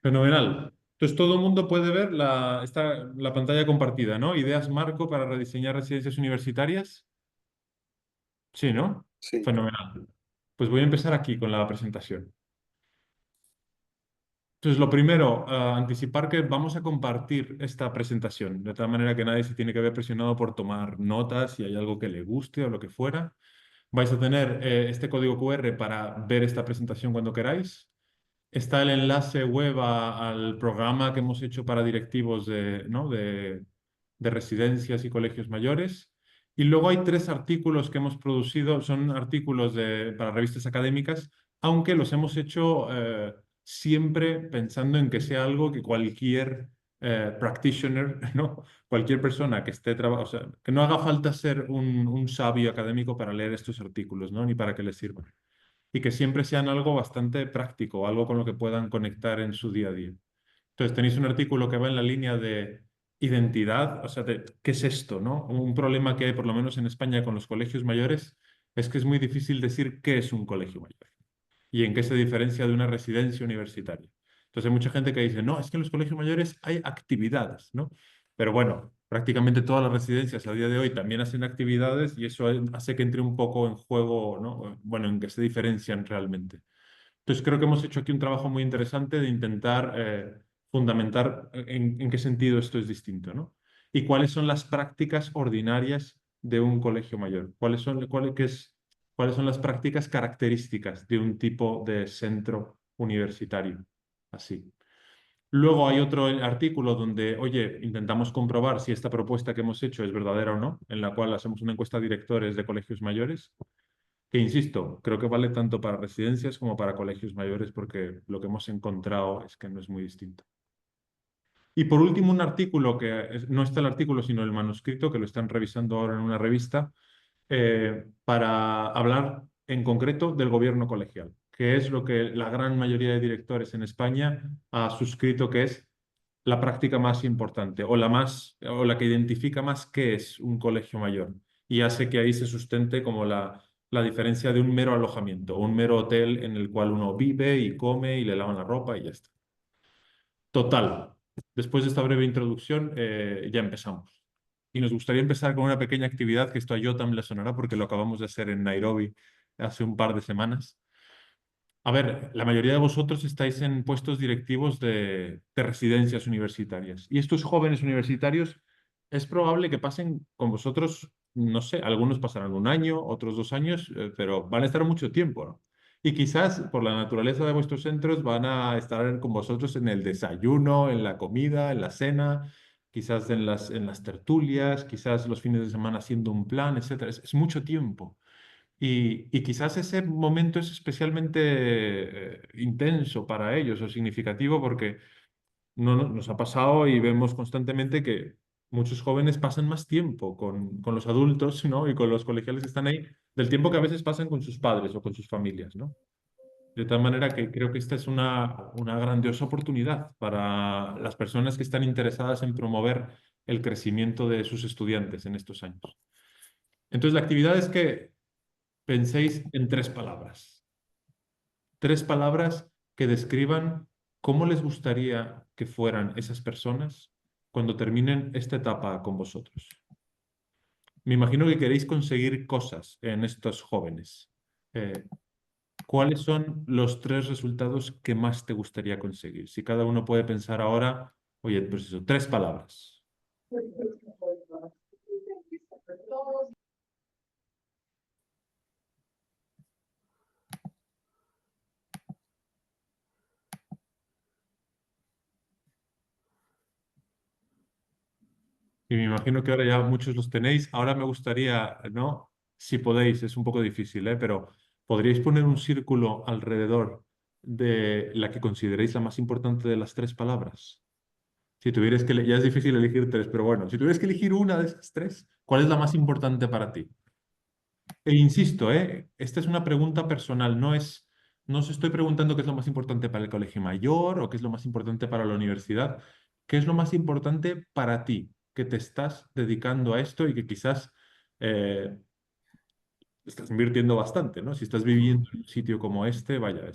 Fenomenal. Entonces todo el mundo puede ver la pantalla compartida, ¿no? Ideas marco para rediseñar residencias universitarias. Sí, ¿no? Sí, Fenomenal. Pues voy a empezar aquí con la presentación. Entonces, lo primero, anticipar que vamos a compartir esta presentación, de tal manera que nadie se tiene que ver presionado por tomar notas si hay algo que le guste o lo que fuera. Vais a tener este código QR para ver esta presentación cuando queráis. Está el enlace web al programa que hemos hecho para directivos ¿no? de residencias y colegios mayores. Y luego hay tres artículos que hemos producido, son artículos para revistas académicas, aunque los hemos hecho siempre pensando en que sea algo que cualquier practitioner, ¿no? Cualquier persona que esté trabajando, o sea, que no haga falta ser un sabio académico para leer estos artículos, ¿no? Ni para que les sirvan y que siempre sean algo bastante práctico, algo con lo que puedan conectar en su día a día. Entonces, tenéis un artículo que va en la línea de identidad, o sea, de qué es esto, ¿no? Un problema que hay, por lo menos en España, con los colegios mayores, es que es muy difícil decir qué es un colegio mayor y en qué se diferencia de una residencia universitaria. Entonces hay mucha gente que dice, no, es que en los colegios mayores hay actividades, ¿no? Pero bueno, prácticamente todas las residencias a día de hoy también hacen actividades y eso hace que entre un poco en juego, ¿no? Bueno, en qué se diferencian realmente. Entonces creo que hemos hecho aquí un trabajo muy interesante de intentar fundamentar en qué sentido esto es distinto, ¿no? Y cuáles son las prácticas ordinarias de un colegio mayor. ¿Cuáles son las prácticas características de un tipo de centro universitario? Así. Luego hay otro artículo donde, oye, intentamos comprobar si esta propuesta que hemos hecho es verdadera o no, en la cual hacemos una encuesta a directores de colegios mayores que insisto, creo que vale tanto para residencias como para colegios mayores porque lo que hemos encontrado es que no es muy distinto. Y por último, un artículo no está el artículo, sino el manuscrito, que lo están revisando ahora en una revista, para hablar en concreto del gobierno colegial, que es lo que la gran mayoría de directores en España ha suscrito que es la práctica más importante o la que identifica más qué es un colegio mayor y hace que ahí se sustente como la diferencia de un mero alojamiento, un mero hotel en el cual uno vive y come y le lavan la ropa y ya está. Total, después de esta breve introducción ya empezamos. Y nos gustaría empezar con una pequeña actividad que esto a Yotam le sonará porque lo acabamos de hacer en Nairobi hace un par de semanas. A ver, la mayoría de vosotros estáis en puestos directivos de residencias universitarias y estos jóvenes universitarios es probable que pasen con vosotros, no sé, algunos pasarán un año, otros 2 años, pero van a estar mucho tiempo, ¿no? Y quizás por la naturaleza de vuestros centros van a estar con vosotros en el desayuno, en la comida, en la cena, quizás en las tertulias, quizás los fines de semana haciendo un plan, etcétera. Es mucho tiempo. Y quizás ese momento es especialmente intenso para ellos o significativo porque nos ha pasado y vemos constantemente que muchos jóvenes pasan más tiempo con los adultos, ¿no? Y con los colegiales que están ahí, del tiempo que a veces pasan con sus padres o con sus familias, ¿no? De tal manera que creo que esta es una grandiosa oportunidad para las personas que están interesadas en promover el crecimiento de sus estudiantes en estos años. Entonces, la actividad es que penséis en tres palabras. Tres palabras que describan cómo les gustaría que fueran esas personas cuando terminen esta etapa con vosotros. Me imagino que queréis conseguir cosas en estos jóvenes. Eh, ¿Cuáles son los tres resultados que más te gustaría conseguir? Si cada uno puede pensar ahora, oye, pues eso, tres palabras. Y me imagino que ahora ya muchos los tenéis. Ahora me gustaría, ¿no? Si podéis, es un poco difícil, ¿eh? Pero podríais poner un círculo alrededor de la que consideréis la más importante de las tres palabras. Si tuvierais ya es difícil elegir tres, pero bueno, si tuvierais que elegir una de esas tres, ¿cuál es la más importante para ti? E insisto, esta es una pregunta personal, no os estoy preguntando qué es lo más importante para el colegio mayor o qué es lo más importante para la universidad, qué es lo más importante para ti, que te estás dedicando a esto y que quizás eh, estás invirtiendo bastante, ¿no? Si estás viviendo en un sitio como este, vaya,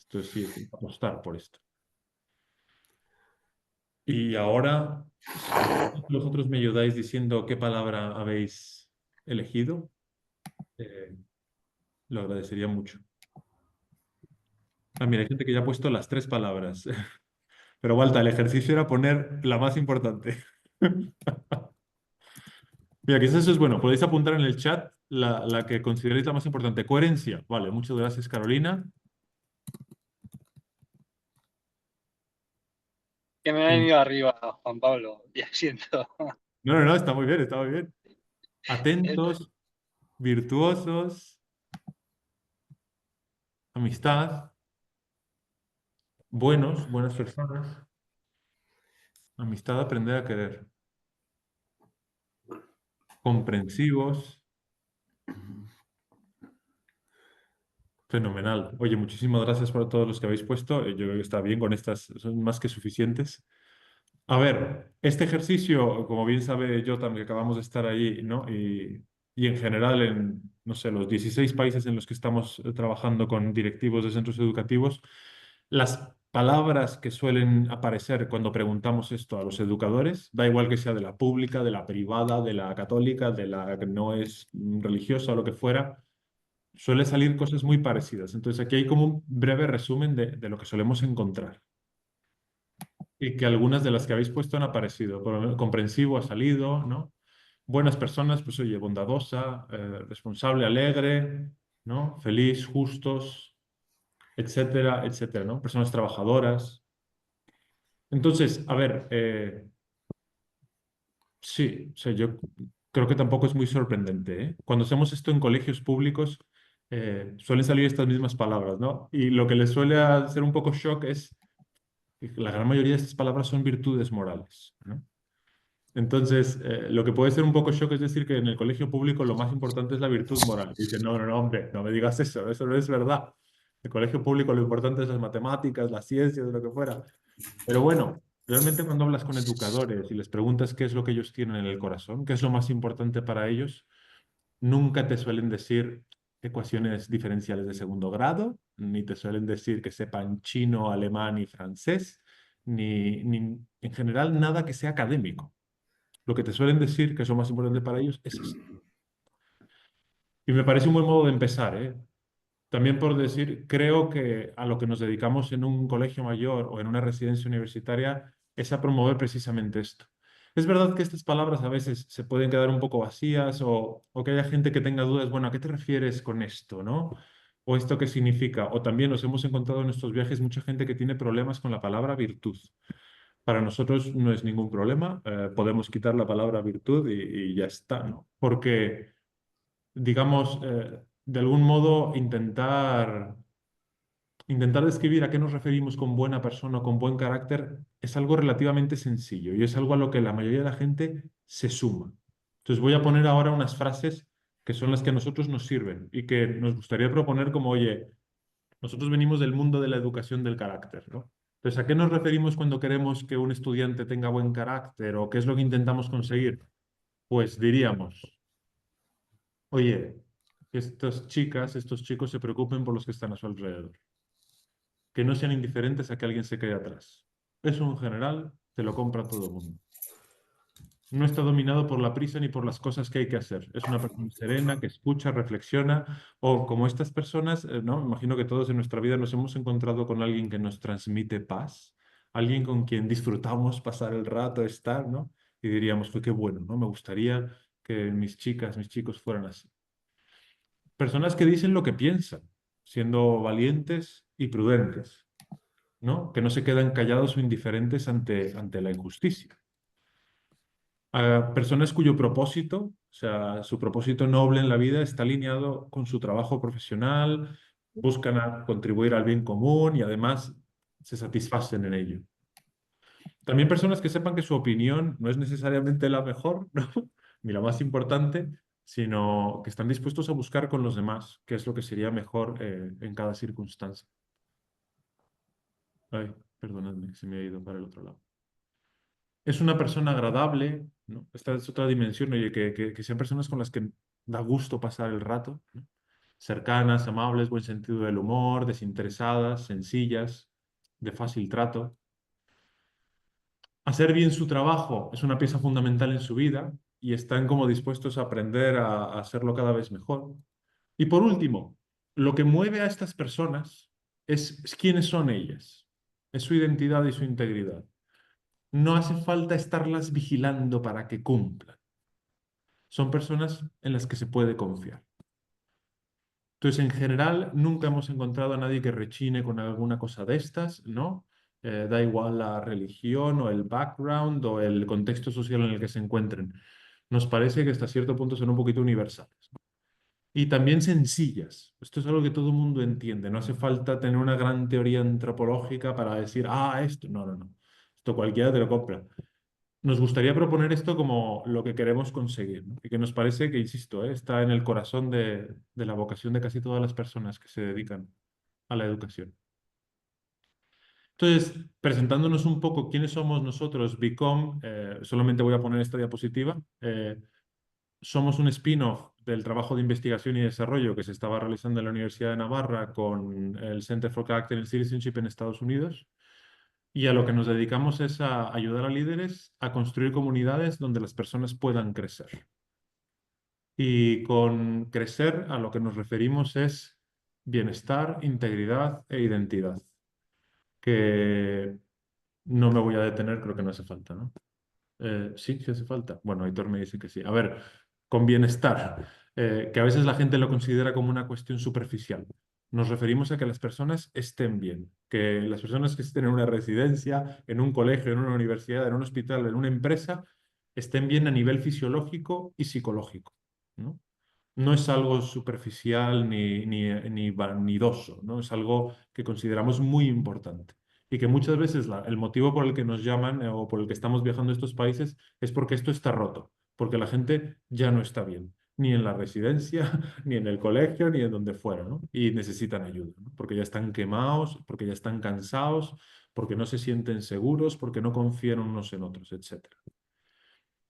Entonces sí, hay que apostar por esto. Y ahora, si vosotros me ayudáis diciendo qué palabra habéis elegido, eh, lo agradecería mucho. Ah, mira, hay gente que ya ha puesto las tres palabras. Pero Walter, el ejercicio era poner la más importante. Mira, quizás eso es bueno. Podéis apuntar en el chat la que consideréis la más importante. Coherencia. Vale, muchas gracias, Carolina. Que me ha En- venido arriba, Juan Pablo, y siento. No, no, no, está muy bien, está muy bien. Atentos, virtuosos, amistad, buenos, buenas personas. Amistad, aprender a querer. Comprensivos. Fenomenal. Oye, muchísimas gracias por todos los que habéis puesto. Yo creo que está bien con estas, son más que suficientes. A ver, este ejercicio, como bien sabe yo también que acabamos de estar ahí, ¿no? Y en general en, no sé, los 16 países en los que estamos trabajando con directivos de centros educativos, las palabras que suelen aparecer cuando preguntamos esto a los educadores, da igual que sea de la pública, de la privada, de la católica, de la que no es religiosa o lo que fuera, suele salir cosas muy parecidas. Entonces aquí hay como un breve resumen de lo que solemos encontrar. Y que algunas de las que habéis puesto han aparecido. Por lo menos comprensivo ha salido, ¿no? Buenas personas, pues oye, bondadosa, responsable, alegre, ¿no? Feliz, justos, etcétera, etcétera, ¿no? Personas trabajadoras. Entonces, a ver, sí, o sea, yo creo que tampoco es muy sorprendente, ¿eh? Cuando hacemos esto en colegios públicos, suelen salir estas mismas palabras, ¿no? Y lo que les suele hacer un poco shock es que la gran mayoría de estas palabras son virtudes morales, ¿no? Entonces, lo que puede ser un poco shock es decir que en el colegio público lo más importante es la virtud moral. Y dicen, no, no, no, hombre, no me digas eso no es verdad. El colegio público lo importante es las matemáticas, las ciencias, lo que fuera. Pero bueno, realmente cuando hablas con educadores y les preguntas qué es lo que ellos tienen en el corazón, qué es lo más importante para ellos, nunca te suelen decir ecuaciones diferenciales de segundo grado, ni te suelen decir que sepan chino, alemán y francés, ni en general nada que sea académico. Lo que te suelen decir, que es lo más importante para ellos, es esto. Y me parece un buen modo de empezar, ¿eh? También por decir, creo que a lo que nos dedicamos en un colegio mayor o en una residencia universitaria es a promover precisamente esto. Es verdad que estas palabras a veces se pueden quedar un poco vacías o que haya gente que tenga dudas, bueno, ¿a qué te refieres con esto, no? ¿O esto qué significa? O también nos hemos encontrado en nuestros viajes mucha gente que tiene problemas con la palabra virtud. Para nosotros no es ningún problema, podemos quitar la palabra virtud y ya está, ¿no? Porque, digamos, de algún modo intentar describir a qué nos referimos con buena persona o con buen carácter es algo relativamente sencillo y es algo a lo que la mayoría de la gente se suma. Entonces voy a poner ahora unas frases que son las que a nosotros nos sirven y que nos gustaría proponer como, oye, nosotros venimos del mundo de la educación del carácter, ¿no? Entonces, ¿a qué nos referimos cuando queremos que un estudiante tenga buen carácter o qué es lo que intentamos conseguir? Pues diríamos, oye, que estas chicas, estos chicos se preocupen por los que están a su alrededor, que no sean indiferentes a que alguien se quede atrás. Eso en general te lo compra todo el mundo. No está dominado por la prisa ni por las cosas que hay que hacer. Es una persona serena que escucha, reflexiona, o como estas personas, ¿no? Me imagino que todos en nuestra vida nos hemos encontrado con alguien que nos transmite paz, alguien con quien disfrutamos pasar el rato, estar, ¿no? Y diríamos, pues qué bueno, ¿no? Me gustaría que mis chicas, mis chicos fueran así. Personas que dicen lo que piensan, siendo valientes y prudentes, ¿no? Que no se quedan callados o indiferentes ante la injusticia. A personas cuyo propósito, o sea, su propósito noble en la vida está alineado con su trabajo profesional, buscan contribuir al bien común y además se satisfacen en ello. También personas que sepan que su opinión no es necesariamente la mejor, ¿no? Ni la más importante, sino que están dispuestos a buscar con los demás qué es lo que sería mejor en cada circunstancia. Ay, perdonadme, se me ha ido para el otro lado. Es una persona agradable, ¿no? Esta es otra dimensión, oye, que sean personas con las que da gusto pasar el rato, ¿no? cercanas, amables, buen sentido del humor, desinteresadas, sencillas, de fácil trato. Hacer bien su trabajo es una pieza fundamental en su vida y están como dispuestos a aprender a hacerlo cada vez mejor. Y por último, lo que mueve a estas personas es quiénes son ellas, es su identidad y su integridad. No hace falta estarlas vigilando para que cumplan. Son personas en las que se puede confiar. Entonces, en general, nunca hemos encontrado a nadie que rechine con alguna cosa de estas, ¿no? Da igual la religión o el background o el contexto social en el que se encuentren. Nos parece que hasta cierto punto son un poquito universales. Y también sencillas. Esto es algo que todo el mundo entiende. No hace falta tener una gran teoría antropológica para decir, ah, esto. No, no, no. Esto cualquiera te lo compra. Nos gustaría proponer esto como lo que queremos conseguir, ¿no? Y que nos parece que, insisto, está en el corazón de la vocación de casi todas las personas que se dedican a la educación. Entonces, presentándonos un poco quiénes somos nosotros, Bicom, solamente voy a poner esta diapositiva. Somos un spin-off del trabajo de investigación y desarrollo que se estaba realizando en la Universidad de Navarra con el Center for Character and Citizenship en Estados Unidos. Y a lo que nos dedicamos es a ayudar a líderes a construir comunidades donde las personas puedan crecer. Y con crecer a lo que nos referimos es bienestar, integridad e identidad, que no me voy a detener, creo que no hace falta, ¿no? Sí, sí hace falta. Bueno, Aitor me dice que sí. A ver, con bienestar, que a veces la gente lo considera como una cuestión superficial. Nos referimos a que las personas estén bien, que las personas que estén en una residencia, en un colegio, en una universidad, en un hospital, en una empresa, estén bien a nivel fisiológico y psicológico, ¿no? No es algo superficial ni vanidoso, ¿no? Es algo que consideramos muy importante. Y que muchas veces el motivo por el que nos llaman o por el que estamos viajando a estos países es porque esto está roto, porque la gente ya no está bien, ni en la residencia, ni en el colegio, ni en donde fuera, ¿no? Y necesitan ayuda, ¿no? Porque ya están quemados, porque ya están cansados, porque no se sienten seguros, porque no confían unos en otros, etcétera.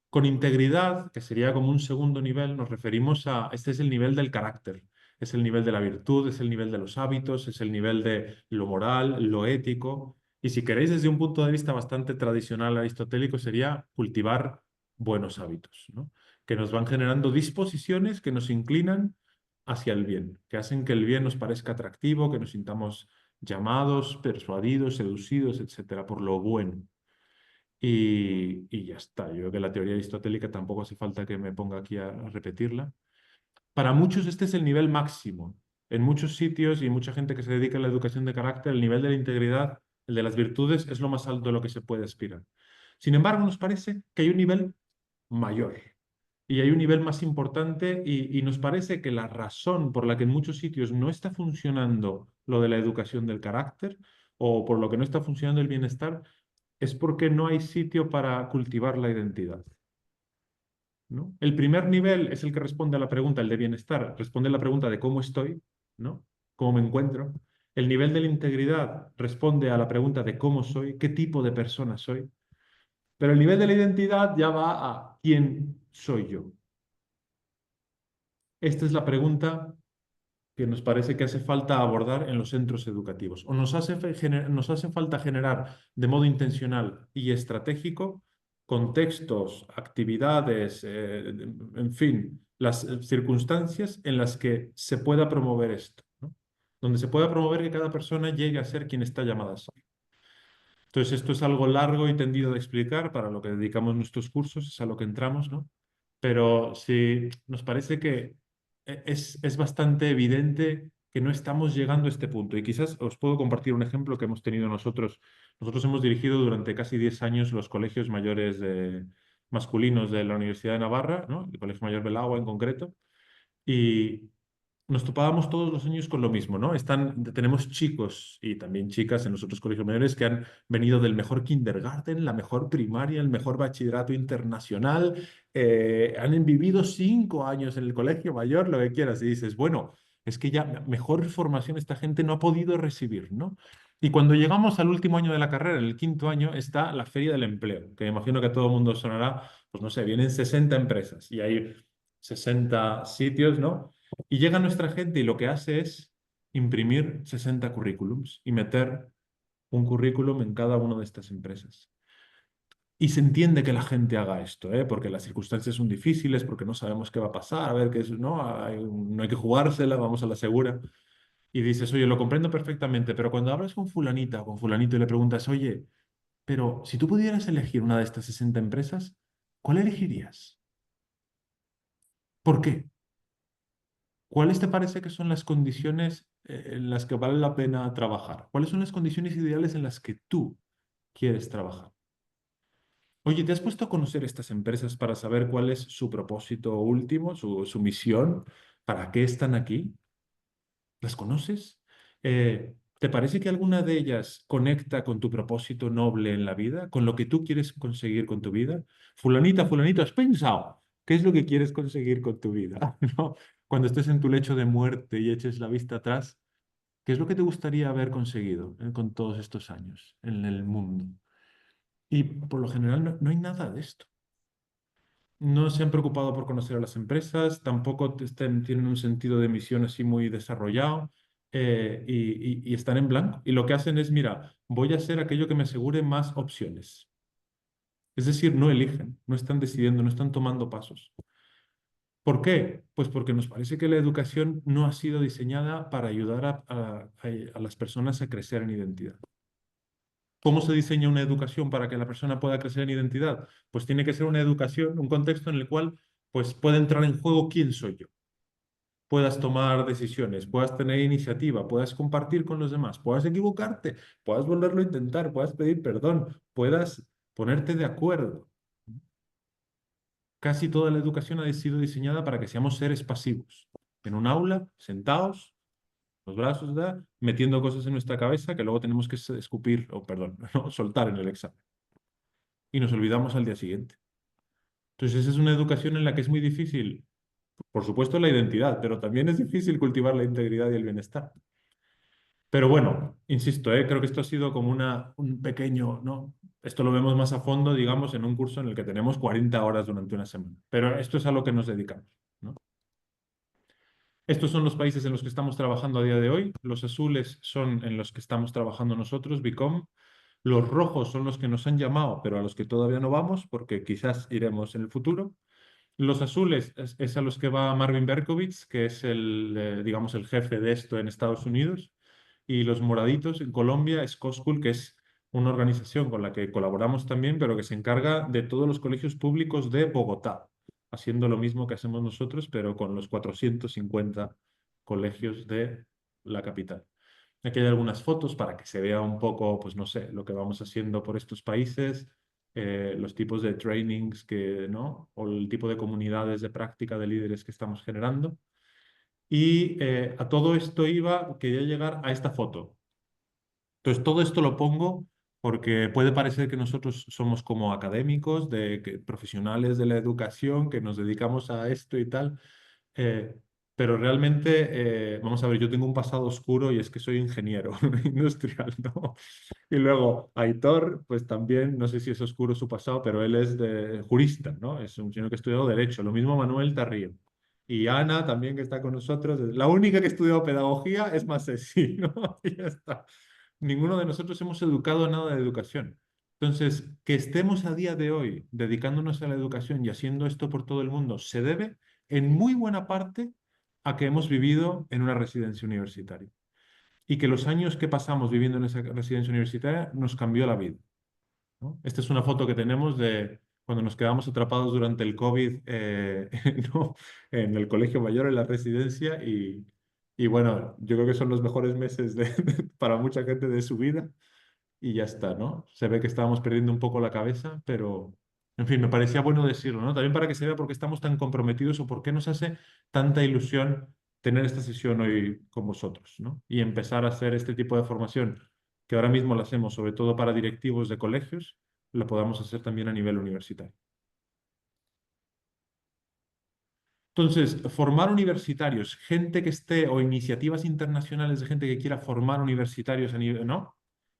Con integridad, que sería como un segundo nivel, nos referimos a, este es el nivel del carácter, es el nivel de la virtud, es el nivel de los hábitos, es el nivel de lo moral, lo ético. Y si queréis, desde un punto de vista bastante tradicional aristotélico, sería cultivar buenos hábitos, ¿no? Que nos van generando disposiciones que nos inclinan hacia el bien, que hacen que el bien nos parezca atractivo, que nos sintamos llamados, persuadidos, seducidos, etcétera, por lo bueno. Y ya está. Yo creo que la teoría aristotélica tampoco hace falta que me ponga aquí a repetirla. Para muchos este es el nivel máximo. En muchos sitios y mucha gente que se dedica a la educación de carácter, el nivel de la integridad, el de las virtudes, es lo más alto a lo que se puede aspirar. Sin embargo, nos parece que hay un nivel mayor y hay un nivel más importante y nos parece que la razón por la que en muchos sitios no está funcionando lo de la educación del carácter o por lo que no está funcionando el bienestar es porque no hay sitio para cultivar la identidad, ¿no? El primer nivel es el que responde a la pregunta, el de bienestar, responde a la pregunta de cómo estoy, ¿no? ¿Cómo me encuentro? El nivel de la integridad responde a la pregunta de cómo soy, qué tipo de persona soy. Pero el nivel de la identidad ya va a quién soy yo. Esta es la pregunta que nos parece que hace falta abordar en los centros educativos. O nos hace falta generar de modo intencional y estratégico contextos, actividades, en fin, las circunstancias en las que se pueda promover esto, ¿no? Donde se pueda promover que cada persona llegue a ser quien está llamada a ser. Entonces, esto es algo largo y tendido de explicar, para lo que dedicamos nuestros cursos, es a lo que entramos, ¿no? Pero sí, nos parece que es bastante evidente que no estamos llegando a este punto. Y quizás os puedo compartir un ejemplo que hemos tenido nosotros. Nosotros hemos dirigido durante casi 10 años los colegios mayores masculinos de la Universidad de Navarra, ¿no? El Colegio Mayor Belagua en concreto. Y nos topábamos todos los años con lo mismo, ¿no? Tenemos chicos y también chicas en los otros colegios mayores que han venido del mejor kindergarten, la mejor primaria, el mejor bachillerato internacional, han vivido 5 años en el colegio mayor, lo que quieras, y dices, bueno, es que ya mejor formación esta gente no ha podido recibir, ¿no? Y cuando llegamos al último año de la carrera, en el quinto año, está la Feria del Empleo, que me imagino que a todo el mundo sonará, pues no sé, vienen 60 empresas y hay 60 sitios, ¿no? Y llega nuestra gente y lo que hace es imprimir 60 currículums y meter un currículum en cada una de estas empresas. Y se entiende que la gente haga esto, ¿eh? Porque las circunstancias son difíciles, porque no sabemos qué va a pasar, a ver qué es, ¿no? No hay que jugársela, vamos a la segura. Y dices, oye, lo comprendo perfectamente, pero cuando hablas con fulanita o con fulanito y le preguntas, oye, pero si tú pudieras elegir una de estas 60 empresas, ¿cuál elegirías? ¿Por qué? ¿Cuáles te parece que son las condiciones en las que vale la pena trabajar? ¿Cuáles son las condiciones ideales en las que tú quieres trabajar? Oye, ¿te has puesto a conocer estas empresas para saber cuál es su propósito último, su misión? ¿Para qué están aquí? ¿Las conoces? ¿Te parece que alguna de ellas conecta con tu propósito noble en la vida, con lo que tú quieres conseguir con tu vida? Fulanita, fulanito, ¿has pensado qué es lo que quieres conseguir con tu vida? ¿No? Cuando estés en tu lecho de muerte y eches la vista atrás, ¿qué es lo que te gustaría haber conseguido con todos estos años en el mundo? Y por lo general no hay nada de esto. No se han preocupado por conocer a las empresas, tampoco tienen un sentido de misión así muy desarrollado, y están en blanco. Y lo que hacen es, mira, voy a hacer aquello que me asegure más opciones. Es decir, no eligen, no están decidiendo, no están tomando pasos. ¿Por qué? Pues porque nos parece que la educación no ha sido diseñada para ayudar a las personas a crecer en identidad. ¿Cómo se diseña una educación para que la persona pueda crecer en identidad? Pues tiene que ser una educación, un contexto en el cual pues puede entrar en juego quién soy yo. Puedas tomar decisiones, puedas tener iniciativa, puedas compartir con los demás, puedas equivocarte, puedas volverlo a intentar, puedas pedir perdón, puedas ponerte de acuerdo. Casi toda la educación ha sido diseñada para que seamos seres pasivos, en un aula, sentados, los brazos, ¿verdad? Metiendo cosas en nuestra cabeza que luego tenemos que escupir, o perdón, no, soltar en el examen. Y nos olvidamos al día siguiente. Entonces, esa es una educación en la que es muy difícil, por supuesto, la identidad, pero también es difícil cultivar la integridad y el bienestar. Pero bueno, insisto, creo que esto ha sido como un pequeño, ¿no? Esto lo vemos más a fondo, digamos, en un curso en el que tenemos 40 horas durante una semana. Pero esto es a lo que nos dedicamos, ¿no? Estos son los países en los que estamos trabajando a día de hoy. Los azules son en los que estamos trabajando nosotros, Bicom. Los rojos son los que nos han llamado, pero a los que todavía no vamos, porque quizás iremos en el futuro. Los azules es a los que va Marvin Berkowitz, que es digamos, el jefe de esto en Estados Unidos. Y los moraditos en Colombia es COSCUL, que es una organización con la que colaboramos también, pero que se encarga de todos los colegios públicos de Bogotá, haciendo lo mismo que hacemos nosotros, pero con los 450 colegios de la capital. Aquí hay algunas fotos para que se vea un poco, pues no sé, lo que vamos haciendo por estos países, los tipos de trainings que, ¿no? O el tipo de comunidades de práctica de líderes que estamos generando. Y a todo esto quería llegar a esta foto. Entonces, todo esto lo pongo porque puede parecer que nosotros somos como académicos, profesionales de la educación, que nos dedicamos a esto y tal, eh, pero realmente, vamos a ver, yo tengo un pasado oscuro y es que soy ingeniero industrial, ¿no? Y luego Aitor, pues también, no sé si es oscuro su pasado, pero él es jurista, ¿no? Es un señor que ha estudiado Derecho. Lo mismo Manuel Tarrío. Y Ana también, que está con nosotros. La única que ha estudiado pedagogía es Masesi, ¿no? Y ya está. Ninguno de nosotros hemos educado nada de educación. Entonces, que estemos a día de hoy dedicándonos a la educación y haciendo esto por todo el mundo se debe en muy buena parte a que hemos vivido en una residencia universitaria y que los años que pasamos viviendo en esa residencia universitaria nos cambió la vida, ¿no? Esta es una foto que tenemos de cuando nos quedamos atrapados durante el COVID, ¿no? En el colegio mayor, en la residencia, y bueno, yo creo que son los mejores meses para mucha gente de su vida, y ya está, ¿no? Se ve que estábamos perdiendo un poco la cabeza, pero, en fin, me parecía bueno decirlo, ¿no? También para que se vea por qué estamos tan comprometidos o por qué nos hace tanta ilusión tener esta sesión hoy con vosotros, ¿no? Y empezar a hacer este tipo de formación, que ahora mismo la hacemos sobre todo para directivos de colegios, la podamos hacer también a nivel universitario. Entonces, formar universitarios, gente que esté, o iniciativas internacionales de gente que quiera formar universitarios a nivel, ¿no?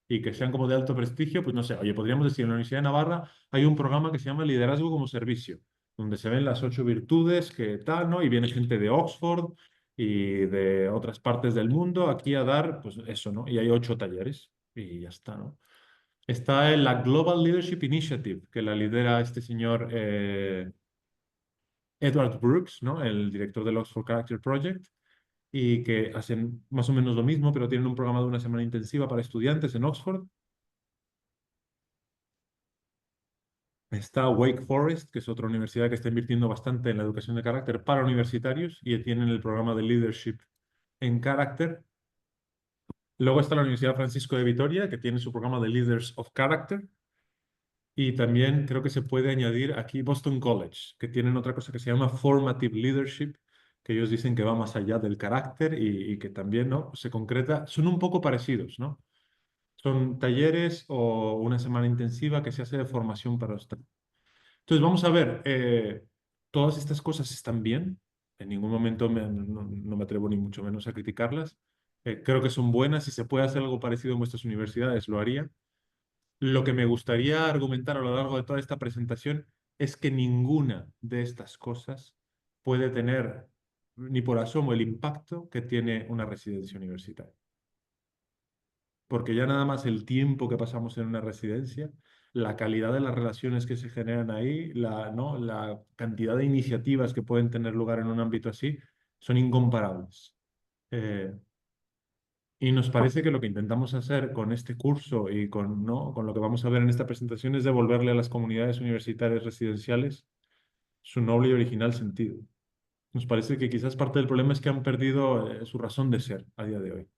Y que sean como de alto prestigio, pues no sé, oye, podríamos decir, en la Universidad de Navarra hay un programa que se llama Liderazgo como Servicio, donde se ven las 8 virtudes, que tal, ¿no? Y viene gente de Oxford, y de otras partes del mundo aquí a dar, pues eso, ¿no? Y hay 8 talleres y ya está, ¿no? Está en la Global Leadership Initiative, que la lidera este señor Edward Brooks, ¿no? El director del Oxford Character Project, y que hacen más o menos lo mismo, pero tienen un programa de una semana intensiva para estudiantes en Oxford. Está Wake Forest, que es otra universidad que está invirtiendo bastante en la educación de carácter para universitarios y tienen el programa de Leadership en Carácter. Luego está la Universidad Francisco de Vitoria, que tiene su programa de Leaders of Character. Y también creo que se puede añadir aquí Boston College, que tienen otra cosa que se llama Formative Leadership, que ellos dicen que va más allá del carácter y que también, ¿no? Se concreta, son un poco parecidos, ¿no? Son talleres o una semana intensiva que se hace de formación para los. Entonces, vamos a ver, todas estas cosas están bien, en ningún momento no me atrevo ni mucho menos a criticarlas. Creo que son buenas, si se puede hacer algo parecido en vuestras universidades, lo haría. Lo que me gustaría argumentar a lo largo de toda esta presentación es que ninguna de estas cosas puede tener ni por asomo el impacto que tiene una residencia universitaria. Porque ya nada más el tiempo que pasamos en una residencia, la calidad de las relaciones que se generan ahí, ¿no? La cantidad de iniciativas que pueden tener lugar en un ámbito así, son incomparables. Eh, y nos parece que lo que intentamos hacer con este curso y con, ¿no? con lo que vamos a ver en esta presentación es devolverle a las comunidades universitarias residenciales su noble y original sentido. Nos parece que quizás parte del problema es que han perdido su razón de ser a día de hoy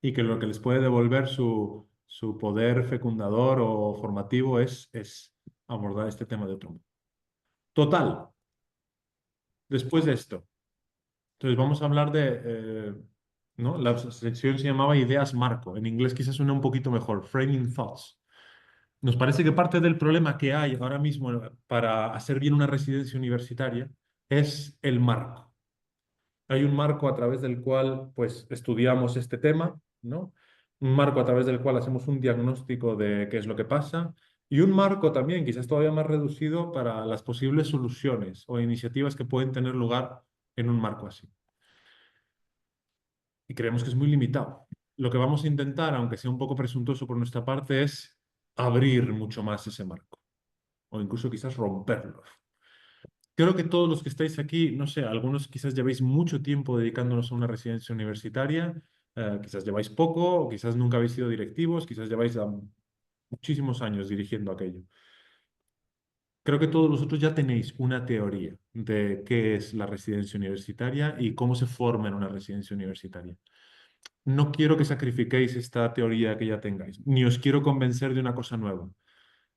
y que lo que les puede devolver su poder fecundador o formativo es abordar este tema de otro modo. Total, después de esto, entonces vamos a hablar de, ¿no? La sección se llamaba Ideas Marco, en inglés quizás suena un poquito mejor, Framing Thoughts. Nos parece que parte del problema que hay ahora mismo para hacer bien una residencia universitaria es el marco. Hay un marco a través del cual pues estudiamos este tema, ¿no? Un marco a través del cual hacemos un diagnóstico de qué es lo que pasa y un marco también, quizás todavía más reducido, para las posibles soluciones o iniciativas que pueden tener lugar en un marco así. Y creemos que es muy limitado. Lo que vamos a intentar, aunque sea un poco presuntuoso por nuestra parte, es abrir mucho más ese marco o incluso quizás romperlo. Creo que todos los que estáis aquí, no sé, algunos quizás lleváis mucho tiempo dedicándonos a una residencia universitaria, quizás lleváis poco, o quizás nunca habéis sido directivos, quizás lleváis muchísimos años dirigiendo aquello. Creo que todos vosotros ya tenéis una teoría de qué es la residencia universitaria y cómo se forma en una residencia universitaria. No quiero que sacrifiquéis esta teoría que ya tengáis, ni os quiero convencer de una cosa nueva.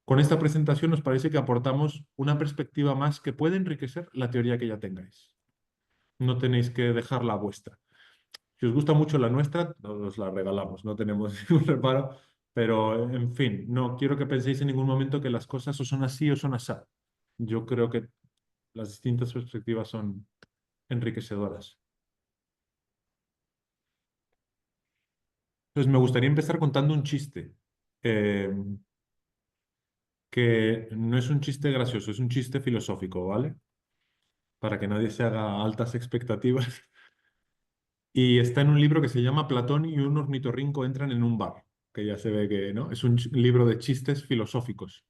Con esta presentación nos parece que aportamos una perspectiva más que puede enriquecer la teoría que ya tengáis. No tenéis que dejarla vuestra. Si os gusta mucho la nuestra, os la regalamos, no tenemos ningún reparo, pero en fin, no quiero que penséis en ningún momento que las cosas o son así o son así. Yo creo que las distintas perspectivas son enriquecedoras. Entonces, me gustaría empezar contando un chiste, eh, que no es un chiste gracioso, es un chiste filosófico, ¿vale? Para que nadie se haga altas expectativas. Y está en un libro que se llama Platón y un ornitorrinco entran en un bar, que ya se ve que, ¿no? Es un libro de chistes filosóficos.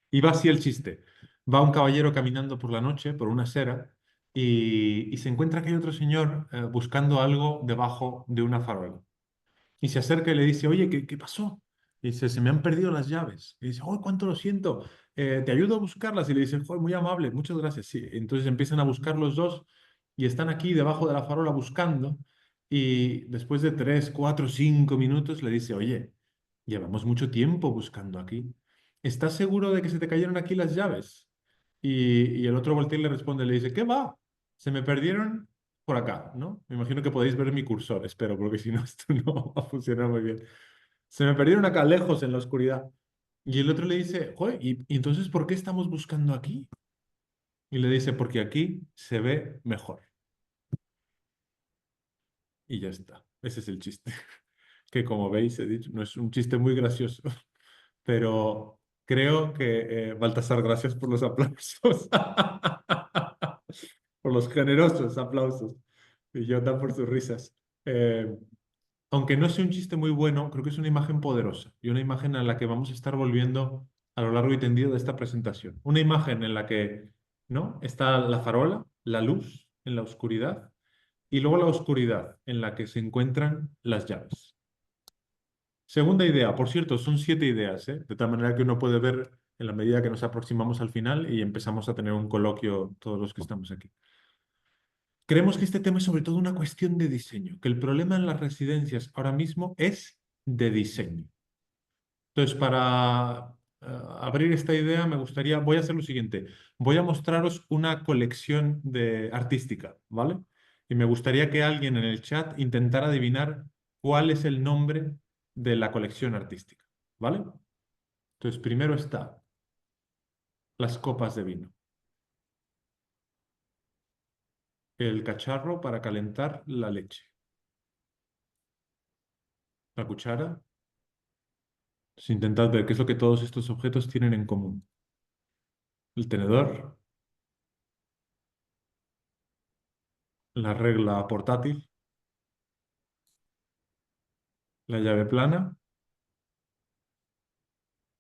Y va así el chiste. Va un caballero caminando por la noche, por una acera, y se encuentra que hay otro señor buscando algo debajo de una farola. Y se acerca y le dice, oye, ¿qué pasó? Y dice, se me han perdido las llaves. Y dice, oh, cuánto lo siento. ¿Te ayudo a buscarlas? Y le dice, joder, muy amable, muchas gracias. Sí. Entonces empiezan a buscar los dos y están aquí debajo de la farola buscando. Y después de 3, 4, 5 minutos le dice, oye, llevamos mucho tiempo buscando aquí. ¿Estás seguro de que se te cayeron aquí las llaves? Y el otro voltea y le responde, le dice, ¿qué va? Se me perdieron por acá, ¿no? Me imagino que podéis ver mi cursor, espero, porque si no, esto no va a funcionar muy bien. Se me perdieron acá lejos en la oscuridad. Y el otro le dice, joder, ¿y entonces por qué estamos buscando aquí? Y le dice, porque aquí se ve mejor. Y ya está. Ese es el chiste. Que como veis, he dicho, no es un chiste muy gracioso, pero creo que, Baltasar, gracias por los aplausos. por los generosos aplausos. Y Jota por sus risas. Eh, Aunque no sea un chiste muy bueno, creo que es una imagen poderosa y una imagen a la que vamos a estar volviendo a lo largo y tendido de esta presentación. Una imagen en la que, ¿no? Está la farola, la luz en la oscuridad y luego la oscuridad en la que se encuentran las llaves. Segunda idea, por cierto, son 7 ideas, ¿eh? De tal manera que uno puede ver en la medida que nos aproximamos al final y empezamos a tener un coloquio todos los que estamos aquí. Creemos que este tema es sobre todo una cuestión de diseño, que el problema en las residencias ahora mismo es de diseño. Entonces, para abrir esta idea, voy a hacer lo siguiente. Voy a mostraros una colección artística, ¿vale? Y me gustaría que alguien en el chat intentara adivinar cuál es el nombre de la colección artística, ¿vale? Entonces, primero está las copas de vino, el cacharro para calentar la leche, la cuchara. Entonces, intentad ver qué es lo que todos estos objetos tienen en común. El tenedor, la regla portátil, la llave plana,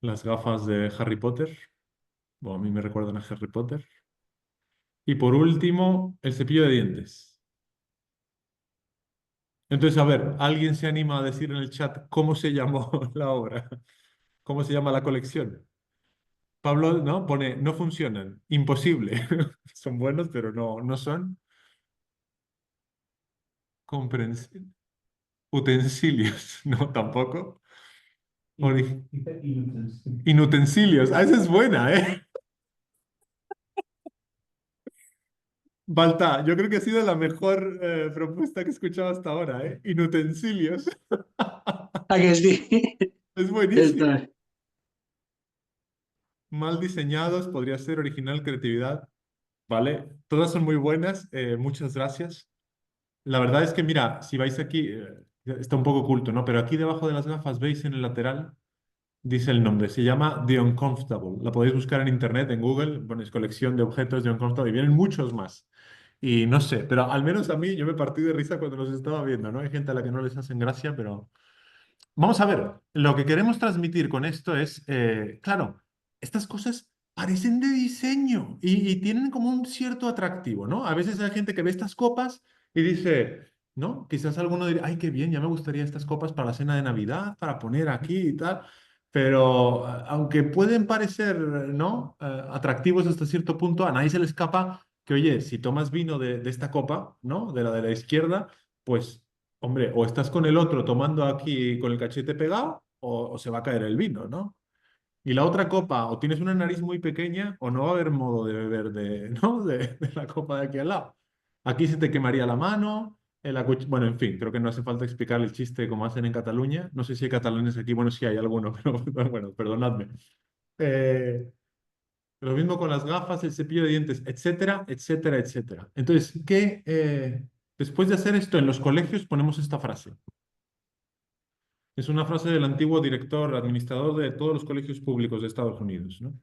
las gafas de Harry Potter, o a mí me recuerdan a Harry Potter. Y por último, el cepillo de dientes. Entonces, a ver, ¿alguien se anima a decir en el chat cómo se llamó la obra? ¿Cómo se llama la colección? Pablo, ¿no? Pone, no funcionan, imposible. Son buenos, pero no son comprensibles. Utensilios, no, tampoco. Inutensilios. Ah, esa es buena, ¿eh? Balta, yo creo que ha sido la mejor propuesta que he escuchado hasta ahora, ¿eh? Inutensilios. ¿A que sí? Es buenísimo. Esto, Mal diseñados, podría ser original creatividad. Vale, todas son muy buenas. Muchas gracias. La verdad es que, mira, si vais aquí, está un poco oculto, ¿no? Pero aquí debajo de las gafas, veis en el lateral, dice el nombre. Se llama The Uncomfortable. La podéis buscar en internet, en Google. Ponéis colección de objetos de Uncomfortable y vienen muchos más. Y no sé, pero al menos a mí yo me partí de risa cuando los estaba viendo, ¿no? Hay gente a la que no les hacen gracia, pero vamos a ver, lo que queremos transmitir con esto es, claro, estas cosas parecen de diseño y tienen como un cierto atractivo, ¿no? A veces hay gente que ve estas copas y dice, ¿no? Quizás alguno diría, ay, qué bien, ya me gustaría estas copas para la cena de Navidad, para poner aquí y tal, pero aunque pueden parecer, ¿no? Atractivos hasta cierto punto, a nadie se le escapa que, oye, si tomas vino de esta copa, ¿no? De la izquierda, pues hombre, o estás con el otro tomando aquí con el cachete pegado o se va a caer el vino, ¿no? Y la otra copa, o tienes una nariz muy pequeña o no va a haber modo de beber ¿no? de la copa de aquí al lado. Aquí se te quemaría la mano, bueno, en fin, creo que no hace falta explicar el chiste como hacen en Cataluña. No sé si hay catalanes aquí, bueno, sí hay alguno, pero bueno, perdonadme. Eh, lo mismo con las gafas, el cepillo de dientes, etcétera, etcétera, etcétera. Entonces, después de hacer esto en los colegios ponemos esta frase. Es una frase del antiguo director, administrador de todos los colegios públicos de Estados Unidos, ¿no?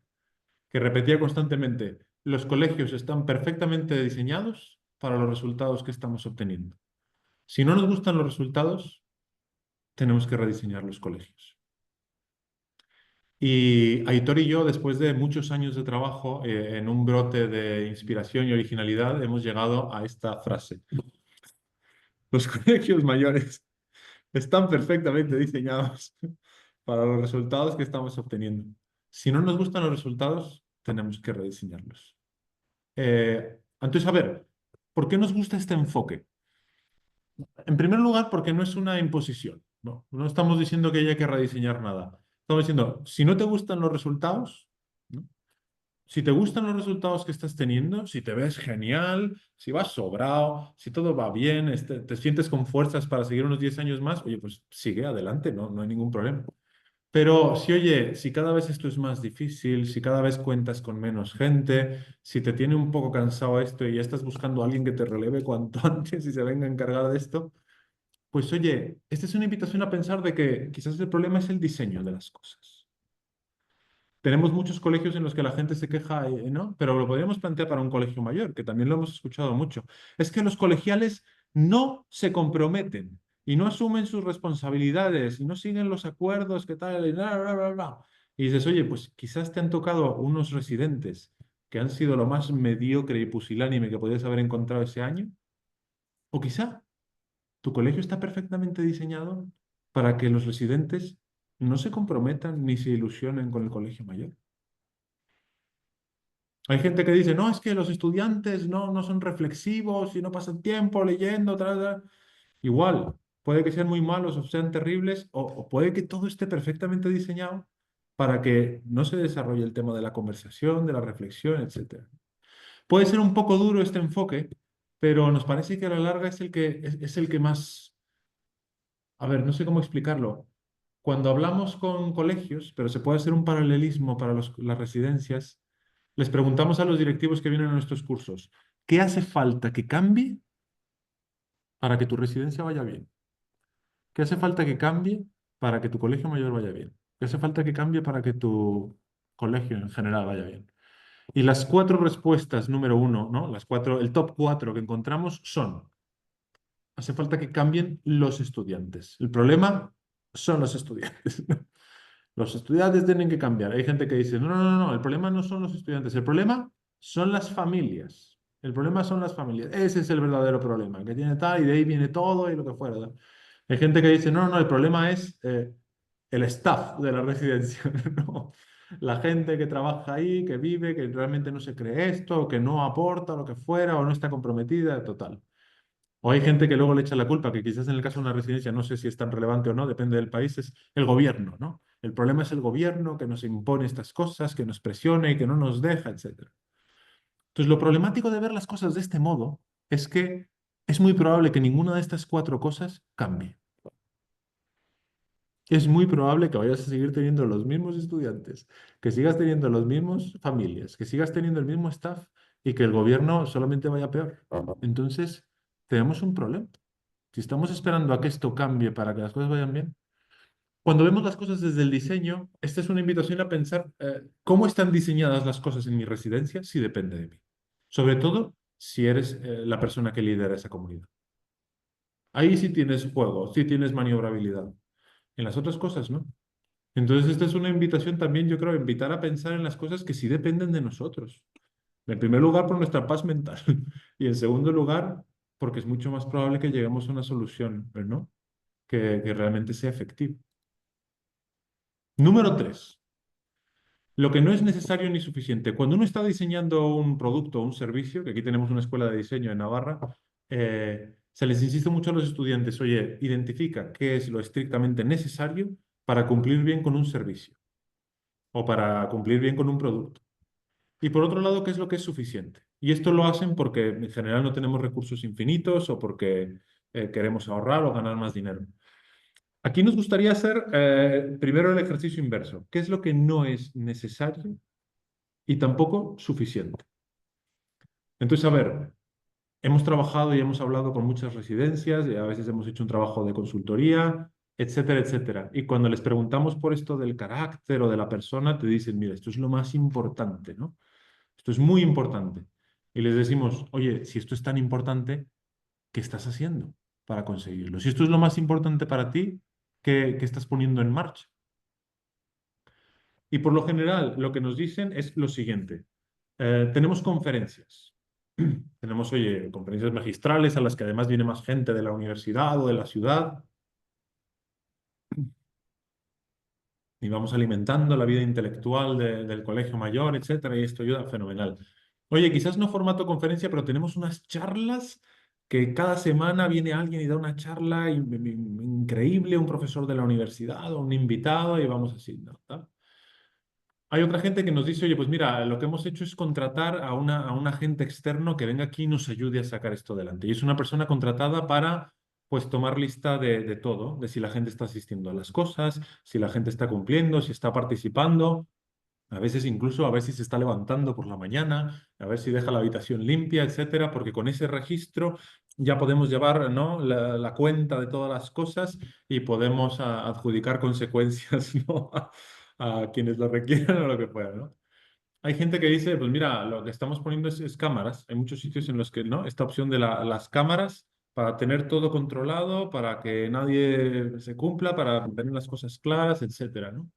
Que repetía constantemente, los colegios están perfectamente diseñados para los resultados que estamos obteniendo. Si no nos gustan los resultados, tenemos que rediseñar los colegios. Y Aitor y yo, después de muchos años de trabajo en un brote de inspiración y originalidad, hemos llegado a esta frase. Los colegios mayores están perfectamente diseñados para los resultados que estamos obteniendo. Si no nos gustan los resultados, tenemos que rediseñarlos. Entonces, a ver, ¿por qué nos gusta este enfoque? En primer lugar, porque no es una imposición, ¿no? No estamos diciendo que haya que rediseñar nada. Estamos diciendo, si no te gustan los resultados, ¿no? Si te gustan los resultados que estás teniendo, si te ves genial, si vas sobrado, si todo va bien, te sientes con fuerzas para seguir unos 10 años más, oye, pues sigue adelante, no hay ningún problema. Pero si, oye, si cada vez esto es más difícil, si cada vez cuentas con menos gente, si te tiene un poco cansado esto y ya estás buscando a alguien que te releve cuanto antes y se venga a encargar de esto, pues oye, esta es una invitación a pensar de que quizás el problema es el diseño de las cosas. Tenemos muchos colegios en los que la gente se queja, ¿no? Pero lo podríamos plantear para un colegio mayor, que también lo hemos escuchado mucho. Es que los colegiales no se comprometen y no asumen sus responsabilidades y no siguen los acuerdos, que tal, y bla, bla, bla, bla. Y dices, oye, pues quizás te han tocado unos residentes que han sido lo más mediocre y pusilánime que podías haber encontrado ese año. O quizá tu colegio está perfectamente diseñado para que los residentes no se comprometan ni se ilusionen con el colegio mayor. Hay gente que dice, no, es que los estudiantes no son reflexivos y no pasan tiempo leyendo, tal, tal. Igual, puede que sean muy malos o sean terribles, o puede que todo esté perfectamente diseñado para que no se desarrolle el tema de la conversación, de la reflexión, etc. Puede ser un poco duro este enfoque, pero nos parece que a la larga es el que más... A ver, no sé cómo explicarlo. Cuando hablamos con colegios, pero se puede hacer un paralelismo para las residencias, les preguntamos a los directivos que vienen a nuestros cursos, ¿qué hace falta que cambie para que tu residencia vaya bien? ¿Qué hace falta que cambie para que tu colegio mayor vaya bien? ¿Qué hace falta que cambie para que tu colegio en general vaya bien? Y las cuatro respuestas, número uno, ¿no? El top cuatro que encontramos son, hace falta que cambien los estudiantes. El problema son los estudiantes. Los estudiantes tienen que cambiar. Hay gente que dice, no, el problema no son los estudiantes, el problema son las familias. El problema son las familias. Ese es el verdadero problema, que tiene tal y de ahí viene todo y lo que fuera, ¿no? Hay gente que dice, no, el problema es el staff de la residencia, ¿no? La gente que trabaja ahí, que vive, que realmente no se cree esto, que no aporta lo que fuera o no está comprometida, total. O hay gente que luego le echa la culpa, que quizás en el caso de una residencia, no sé si es tan relevante o no, depende del país, es el gobierno, ¿no? El problema es el gobierno que nos impone estas cosas, que nos presiona y que no nos deja, etc. Entonces, lo problemático de ver las cosas de este modo es que es muy probable que ninguna de estas cuatro cosas cambie. Es muy probable que vayas a seguir teniendo los mismos estudiantes, que sigas teniendo las mismas familias, que sigas teniendo el mismo staff y que el gobierno solamente vaya peor. Entonces, tenemos un problema. Si estamos esperando a que esto cambie para que las cosas vayan bien, cuando vemos las cosas desde el diseño, esta es una invitación a pensar cómo están diseñadas las cosas en mi residencia si depende de mí. Sobre todo si eres la persona que lidera esa comunidad. Ahí sí tienes juego, sí tienes maniobrabilidad. En las otras cosas, ¿no? Entonces, esta es una invitación también, yo creo, a invitar a pensar en las cosas que sí dependen de nosotros. En primer lugar, por nuestra paz mental. Y en segundo lugar, porque es mucho más probable que lleguemos a una solución, ¿no? Que realmente sea efectivo. Número 3. Lo que no es necesario ni suficiente. Cuando uno está diseñando un producto o un servicio, que aquí tenemos una escuela de diseño en Navarra, se les insiste mucho a los estudiantes, oye, identifica qué es lo estrictamente necesario para cumplir bien con un servicio o para cumplir bien con un producto. Y por otro lado, ¿qué es lo que es suficiente? Y esto lo hacen porque en general no tenemos recursos infinitos o porque queremos ahorrar o ganar más dinero. Aquí nos gustaría hacer primero el ejercicio inverso. ¿Qué es lo que no es necesario y tampoco suficiente? Entonces, a ver, hemos trabajado y hemos hablado con muchas residencias y a veces hemos hecho un trabajo de consultoría, etcétera, etcétera. Y cuando les preguntamos por esto del carácter o de la persona, te dicen, mira, esto es lo más importante, ¿no? Esto es muy importante. Y les decimos, oye, si esto es tan importante, ¿qué estás haciendo para conseguirlo? Si esto es lo más importante para ti, ¿qué estás poniendo en marcha? Y por lo general, lo que nos dicen es lo siguiente. Tenemos conferencias. Tenemos, oye, conferencias magistrales a las que además viene más gente de la universidad o de la ciudad. Y vamos alimentando la vida intelectual del colegio mayor, etcétera, y esto ayuda fenomenal. Oye, quizás no formato conferencia, pero tenemos unas charlas que cada semana viene alguien y da una charla increíble, un profesor de la universidad o un invitado, y vamos así, ¿no? ¿Tal? Hay otra gente que nos dice, oye, pues mira, lo que hemos hecho es contratar a un agente externo que venga aquí y nos ayude a sacar esto adelante. Y es una persona contratada para, pues, tomar lista de todo, de si la gente está asistiendo a las cosas, si la gente está cumpliendo, si está participando, a veces incluso a ver si se está levantando por la mañana, a ver si deja la habitación limpia, etcétera, porque con ese registro ya podemos llevar, ¿no?, la cuenta de todas las cosas y podemos adjudicar consecuencias, ¿no?, a quienes lo requieran o lo que fuera, ¿no? Hay gente que dice, pues mira, lo que estamos poniendo es cámaras. Hay muchos sitios en los que, ¿no? Esta opción de las cámaras para tener todo controlado, para que nadie se cumpla, para tener las cosas claras, etcétera, ¿no?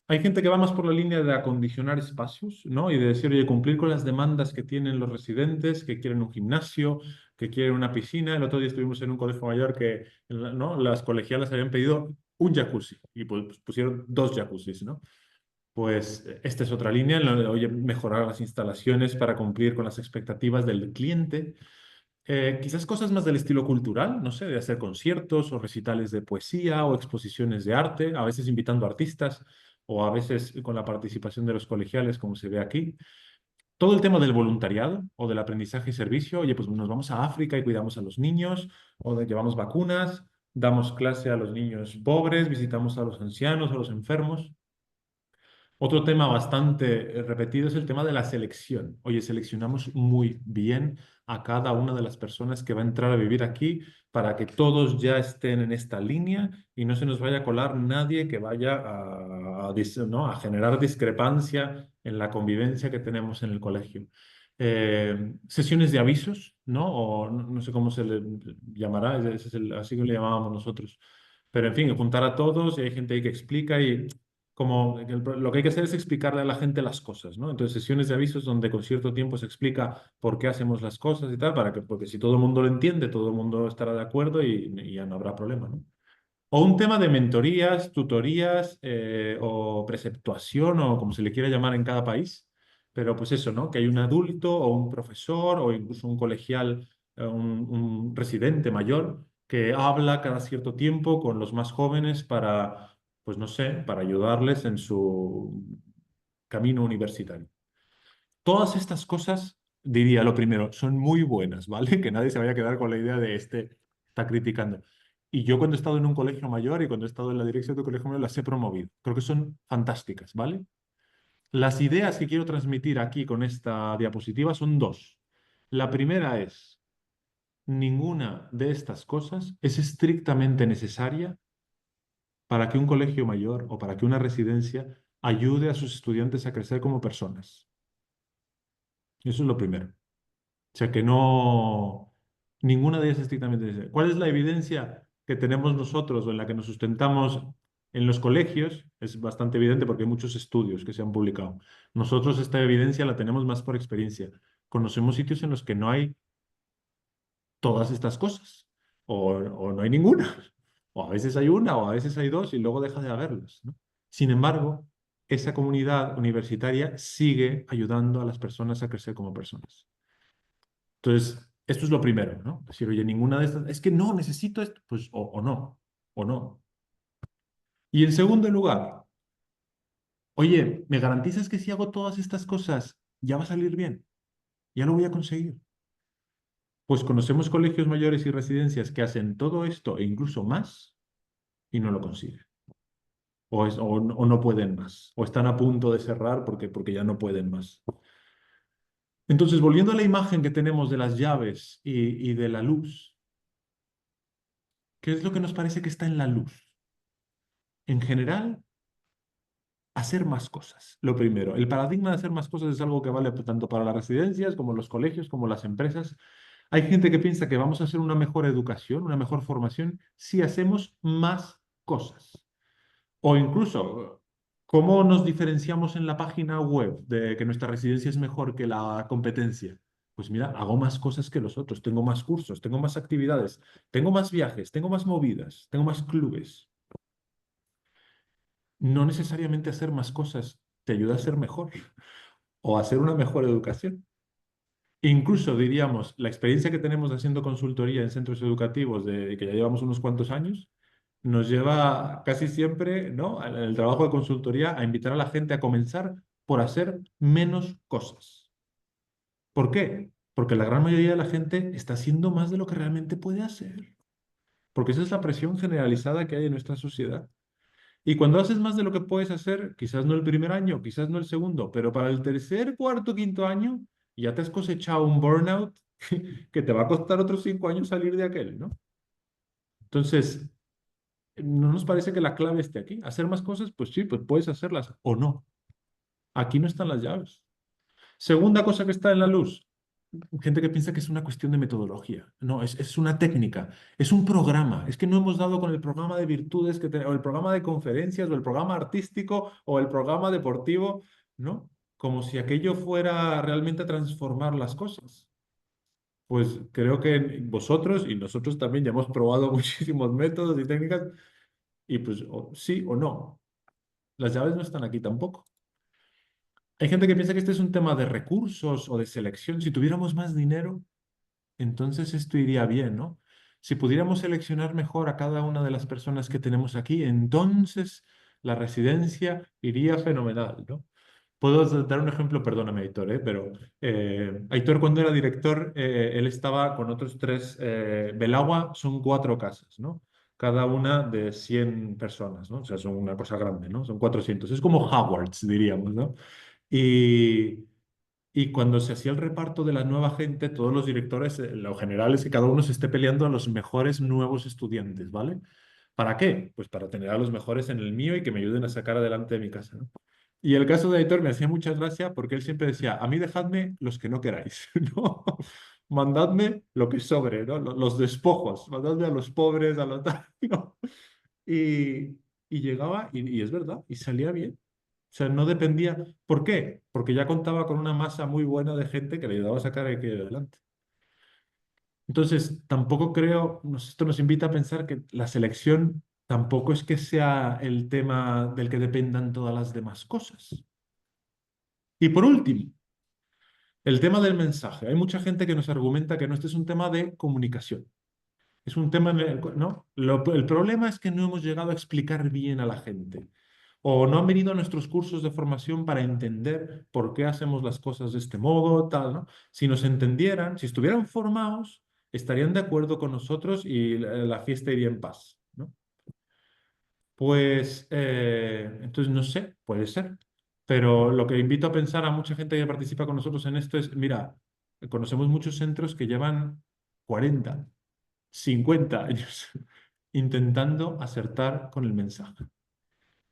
Hay gente que va más por la línea de acondicionar espacios, ¿no? Y de decir, oye, cumplir con las demandas que tienen los residentes, que quieren un gimnasio, que quieren una piscina. El otro día estuvimos en un colegio mayor que, ¿no? Las colegialas habían pedido un jacuzzi y pues pusieron dos jacuzzis, ¿no? Pues esta es otra línea, oye, mejorar las instalaciones para cumplir con las expectativas del cliente. Quizás cosas más del estilo cultural, no sé, de hacer conciertos o recitales de poesía o exposiciones de arte, a veces invitando artistas o a veces con la participación de los colegiales, como se ve aquí. Todo el tema del voluntariado o del aprendizaje y servicio, oye, pues nos vamos a África y cuidamos a los niños, llevamos vacunas, damos clase a los niños pobres, visitamos a los ancianos, a los enfermos. Otro tema bastante repetido es el tema de la selección. Oye, seleccionamos muy bien a cada una de las personas que va a entrar a vivir aquí para que todos ya estén en esta línea y no se nos vaya a colar nadie que vaya ¿no? a generar discrepancia en la convivencia que tenemos en el colegio. Sesiones de avisos, ¿no? O no sé cómo se le llamará, así que le llamábamos nosotros. Pero en fin, juntar a todos y hay gente ahí que explica y como que lo que hay que hacer es explicarle a la gente las cosas, ¿no? Entonces, sesiones de avisos donde con cierto tiempo se explica por qué hacemos las cosas y tal, porque si todo el mundo lo entiende, todo el mundo estará de acuerdo y ya no habrá problema, ¿no? O un tema de mentorías, tutorías o preceptuación o como se le quiera llamar en cada país. Pero pues eso, ¿no? Que hay un adulto o un profesor o incluso un colegial, un residente mayor que habla cada cierto tiempo con los más jóvenes para, pues no sé, para ayudarles en su camino universitario. Todas estas cosas, diría lo primero, son muy buenas, ¿vale? Que nadie se vaya a quedar con la idea de este está criticando. Y yo cuando he estado en un colegio mayor y cuando he estado en la dirección de un colegio mayor las he promovido. Creo que son fantásticas, ¿vale? Las ideas que quiero transmitir aquí con esta diapositiva son dos. La primera es, ninguna de estas cosas es estrictamente necesaria para que un colegio mayor o para que una residencia ayude a sus estudiantes a crecer como personas. Eso es lo primero. O sea que no, ninguna de ellas es estrictamente necesaria. ¿Cuál es la evidencia que tenemos nosotros o en la que nos sustentamos en los colegios? Es bastante evidente porque hay muchos estudios que se han publicado. Nosotros esta evidencia la tenemos más por experiencia. Conocemos sitios en los que no hay todas estas cosas o no hay ninguna. O a veces hay una o a veces hay dos y luego deja de haberlas, ¿no? Sin embargo, esa comunidad universitaria sigue ayudando a las personas a crecer como personas. Entonces, esto es lo primero, ¿no? Decir, oye, ninguna de estas, es que no, necesito esto, pues o no, o no. Y en segundo lugar, oye, ¿me garantizas que si hago todas estas cosas ya va a salir bien? ¿Ya lo voy a conseguir? Pues conocemos colegios mayores y residencias que hacen todo esto e incluso más y no lo consiguen. O no pueden más, o están a punto de cerrar porque ya no pueden más. Entonces, volviendo a la imagen que tenemos de las llaves y de la luz, ¿qué es lo que nos parece que está en la luz? En general, hacer más cosas. Lo primero, el paradigma de hacer más cosas es algo que vale tanto para las residencias como los colegios, como las empresas. Hay gente que piensa que vamos a hacer una mejor educación, una mejor formación, si hacemos más cosas. O incluso, ¿cómo nos diferenciamos en la página web de que nuestra residencia es mejor que la competencia? Pues mira, hago más cosas que los otros, tengo más cursos, tengo más actividades, tengo más viajes, tengo más movidas, tengo más clubes. No necesariamente hacer más cosas te ayuda a ser mejor o a hacer una mejor educación. Incluso diríamos, la experiencia que tenemos haciendo consultoría en centros educativos, de que ya llevamos unos cuantos años, nos lleva casi siempre, ¿no? En el trabajo de consultoría a invitar a la gente a comenzar por hacer menos cosas. ¿Por qué? Porque la gran mayoría de la gente está haciendo más de lo que realmente puede hacer. Porque esa es la presión generalizada que hay en nuestra sociedad. Y cuando haces más de lo que puedes hacer, quizás no el primer año, quizás no el segundo, pero para el tercer, cuarto, quinto año, ya te has cosechado un burnout que te va a costar otros 5 años salir de aquel, ¿no? Entonces, ¿No nos parece que la clave esté aquí? ¿Hacer más cosas? Pues sí, pues puedes hacerlas o no. Aquí no están las llaves. Segunda cosa que está en la luz, gente que piensa que es una cuestión de metodología. No, es una técnica, es un programa. Es que no hemos dado con el programa de virtudes o el programa de conferencias o el programa artístico o el programa deportivo, ¿no? Como si aquello fuera realmente a transformar las cosas. Pues creo que vosotros y nosotros también ya hemos probado muchísimos métodos y técnicas y pues sí o no. Las llaves no están aquí tampoco. Hay gente que piensa que este es un tema de recursos o de selección. Si tuviéramos más dinero, entonces esto iría bien, ¿no? Si pudiéramos seleccionar mejor a cada una de las personas que tenemos aquí, entonces la residencia iría fenomenal, ¿no? Puedo dar un ejemplo, perdóname, Aitor, pero Aitor cuando era director, él estaba con otros tres, Belagua son 4 casas, ¿no? Cada una de 100 personas, ¿no? O sea, son una cosa grande, ¿no? Son 400. Es como Hogwarts, diríamos, ¿no? Y, y cuando se hacía el reparto de la nueva gente, todos los directores, lo general es que cada uno se esté peleando a los mejores nuevos estudiantes, ¿vale? ¿Para qué? Pues para tener a los mejores en el mío y que me ayuden a sacar adelante de mi casa, ¿no? Y el caso de Aitor me hacía mucha gracia porque él siempre decía, a mí dejadme los que no queráis, ¿no? Mandadme lo que sobre, ¿no? Los despojos, mandadme a los pobres, a los tal, ¿no? Y, y llegaba, y es verdad, y salía bien. O sea, no dependía. ¿Por qué? Porque ya contaba con una masa muy buena de gente que le ayudaba a sacar aquello adelante. Entonces, tampoco creo, esto nos invita a pensar que la selección tampoco es que sea el tema del que dependan todas las demás cosas. Y por último, el tema del mensaje. Hay mucha gente que nos argumenta que no, este es un tema de comunicación. Es un tema, ¿no? El problema es que no hemos llegado a explicar bien a la gente. O no han venido a nuestros cursos de formación para entender por qué hacemos las cosas de este modo, tal, ¿no? Si nos entendieran, si estuvieran formados, estarían de acuerdo con nosotros y la fiesta iría en paz, ¿no? Pues, entonces no sé, puede ser. Pero lo que invito a pensar a mucha gente que participa con nosotros en esto es, mira, conocemos muchos centros que llevan 40, 50 años intentando acertar con el mensaje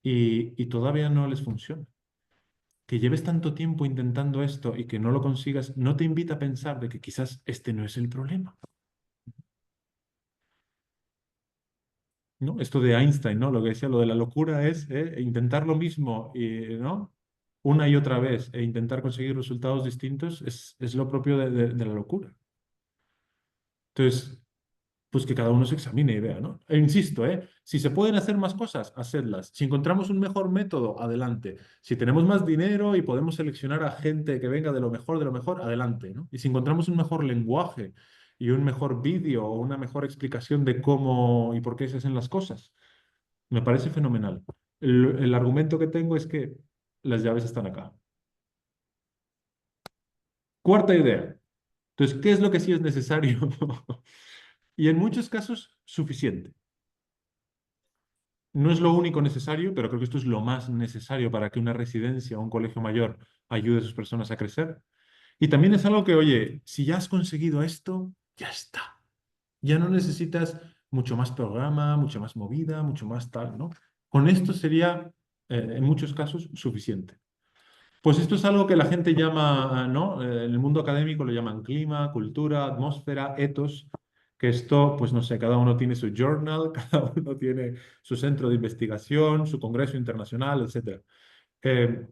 y todavía no les funciona. Que lleves tanto tiempo intentando esto y que no lo consigas, no te invita a pensar de que quizás este no es el problema, ¿no? Esto de Einstein, ¿no? Lo que decía, lo de la locura es intentar lo mismo, ¿no? Una y otra vez e intentar conseguir resultados distintos es lo propio de la locura. Entonces, pues que cada uno se examine y vea, ¿no? E insisto, si se pueden hacer más cosas, hacedlas. Si encontramos un mejor método, adelante. Si tenemos más dinero y podemos seleccionar a gente que venga de lo mejor, adelante, ¿no? Y si encontramos un mejor lenguaje y un mejor vídeo o una mejor explicación de cómo y por qué se hacen las cosas, me parece fenomenal. El argumento que tengo es que las llaves están acá. Cuarta idea. Entonces, ¿qué es lo que sí es necesario? Y en muchos casos, suficiente. No es lo único necesario, pero creo que esto es lo más necesario para que una residencia o un colegio mayor ayude a sus personas a crecer. Y también es algo que, oye, si ya has conseguido esto, ya está. Ya no necesitas mucho más programa, mucha más movida, mucho más tal, ¿no? Con esto sería, en muchos casos, suficiente. Pues esto es algo que la gente llama, ¿no? En el mundo académico lo llaman clima, cultura, atmósfera, ethos, que esto, pues no sé, cada uno tiene su journal, cada uno tiene su centro de investigación, su congreso internacional, etcétera. Eh,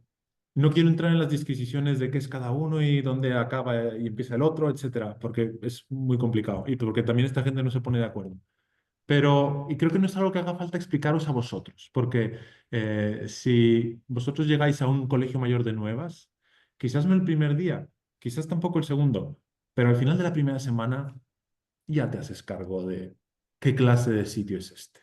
no quiero entrar en las disquisiciones de qué es cada uno y dónde acaba y empieza el otro, etcétera, porque es muy complicado y porque también esta gente no se pone de acuerdo. Pero, y creo que no es algo que haga falta explicaros a vosotros, porque si vosotros llegáis a un colegio mayor de nuevas, quizás no el primer día, quizás tampoco el segundo, pero al final de la primera semana ya te haces cargo de qué clase de sitio es este.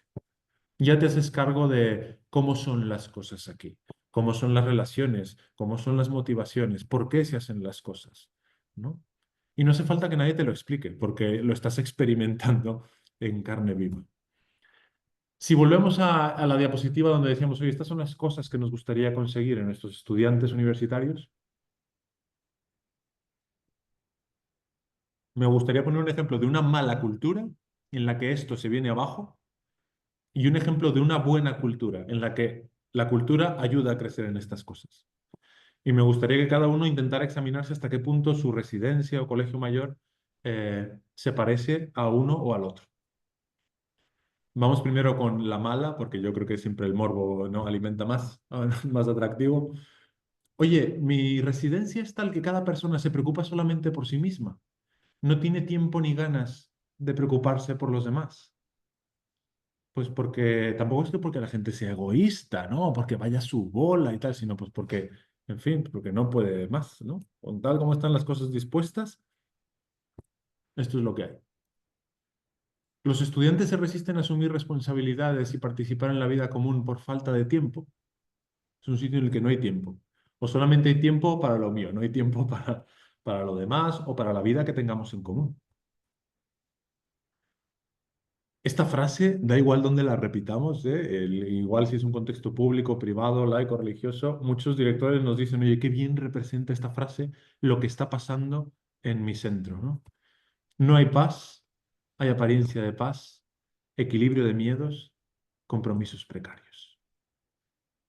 Ya te haces cargo de cómo son las cosas aquí, cómo son las relaciones, cómo son las motivaciones, por qué se hacen las cosas, ¿no? Y no hace falta que nadie te lo explique, porque lo estás experimentando en carne viva. Si volvemos a la diapositiva donde decíamos, oye, estas son las cosas que nos gustaría conseguir en nuestros estudiantes universitarios, me gustaría poner un ejemplo de una mala cultura en la que esto se viene abajo y un ejemplo de una buena cultura, en la que la cultura ayuda a crecer en estas cosas. Y me gustaría que cada uno intentara examinarse hasta qué punto su residencia o colegio mayor se parece a uno o al otro. Vamos primero con la mala, porque yo creo que siempre el morbo, ¿no? Alimenta más, más atractivo. Oye, mi residencia es tal que cada persona se preocupa solamente por sí misma. No tiene tiempo ni ganas de preocuparse por los demás. Pues porque tampoco es que porque la gente sea egoísta, ¿no? Porque vaya a su bola y tal, sino pues porque, en fin, porque no puede más, ¿no? Con tal como están las cosas dispuestas, esto es lo que hay. Los estudiantes se resisten a asumir responsabilidades y participar en la vida común por falta de tiempo. Es un sitio en el que no hay tiempo. O solamente hay tiempo para lo mío, no hay tiempo para lo demás o para la vida que tengamos en común. Esta frase, da igual donde la repitamos, ¿eh? Igual si es un contexto público, privado, laico, religioso, muchos directores nos dicen, oye, qué bien representa esta frase lo que está pasando en mi centro, ¿no? No hay paz, hay apariencia de paz, equilibrio de miedos, compromisos precarios.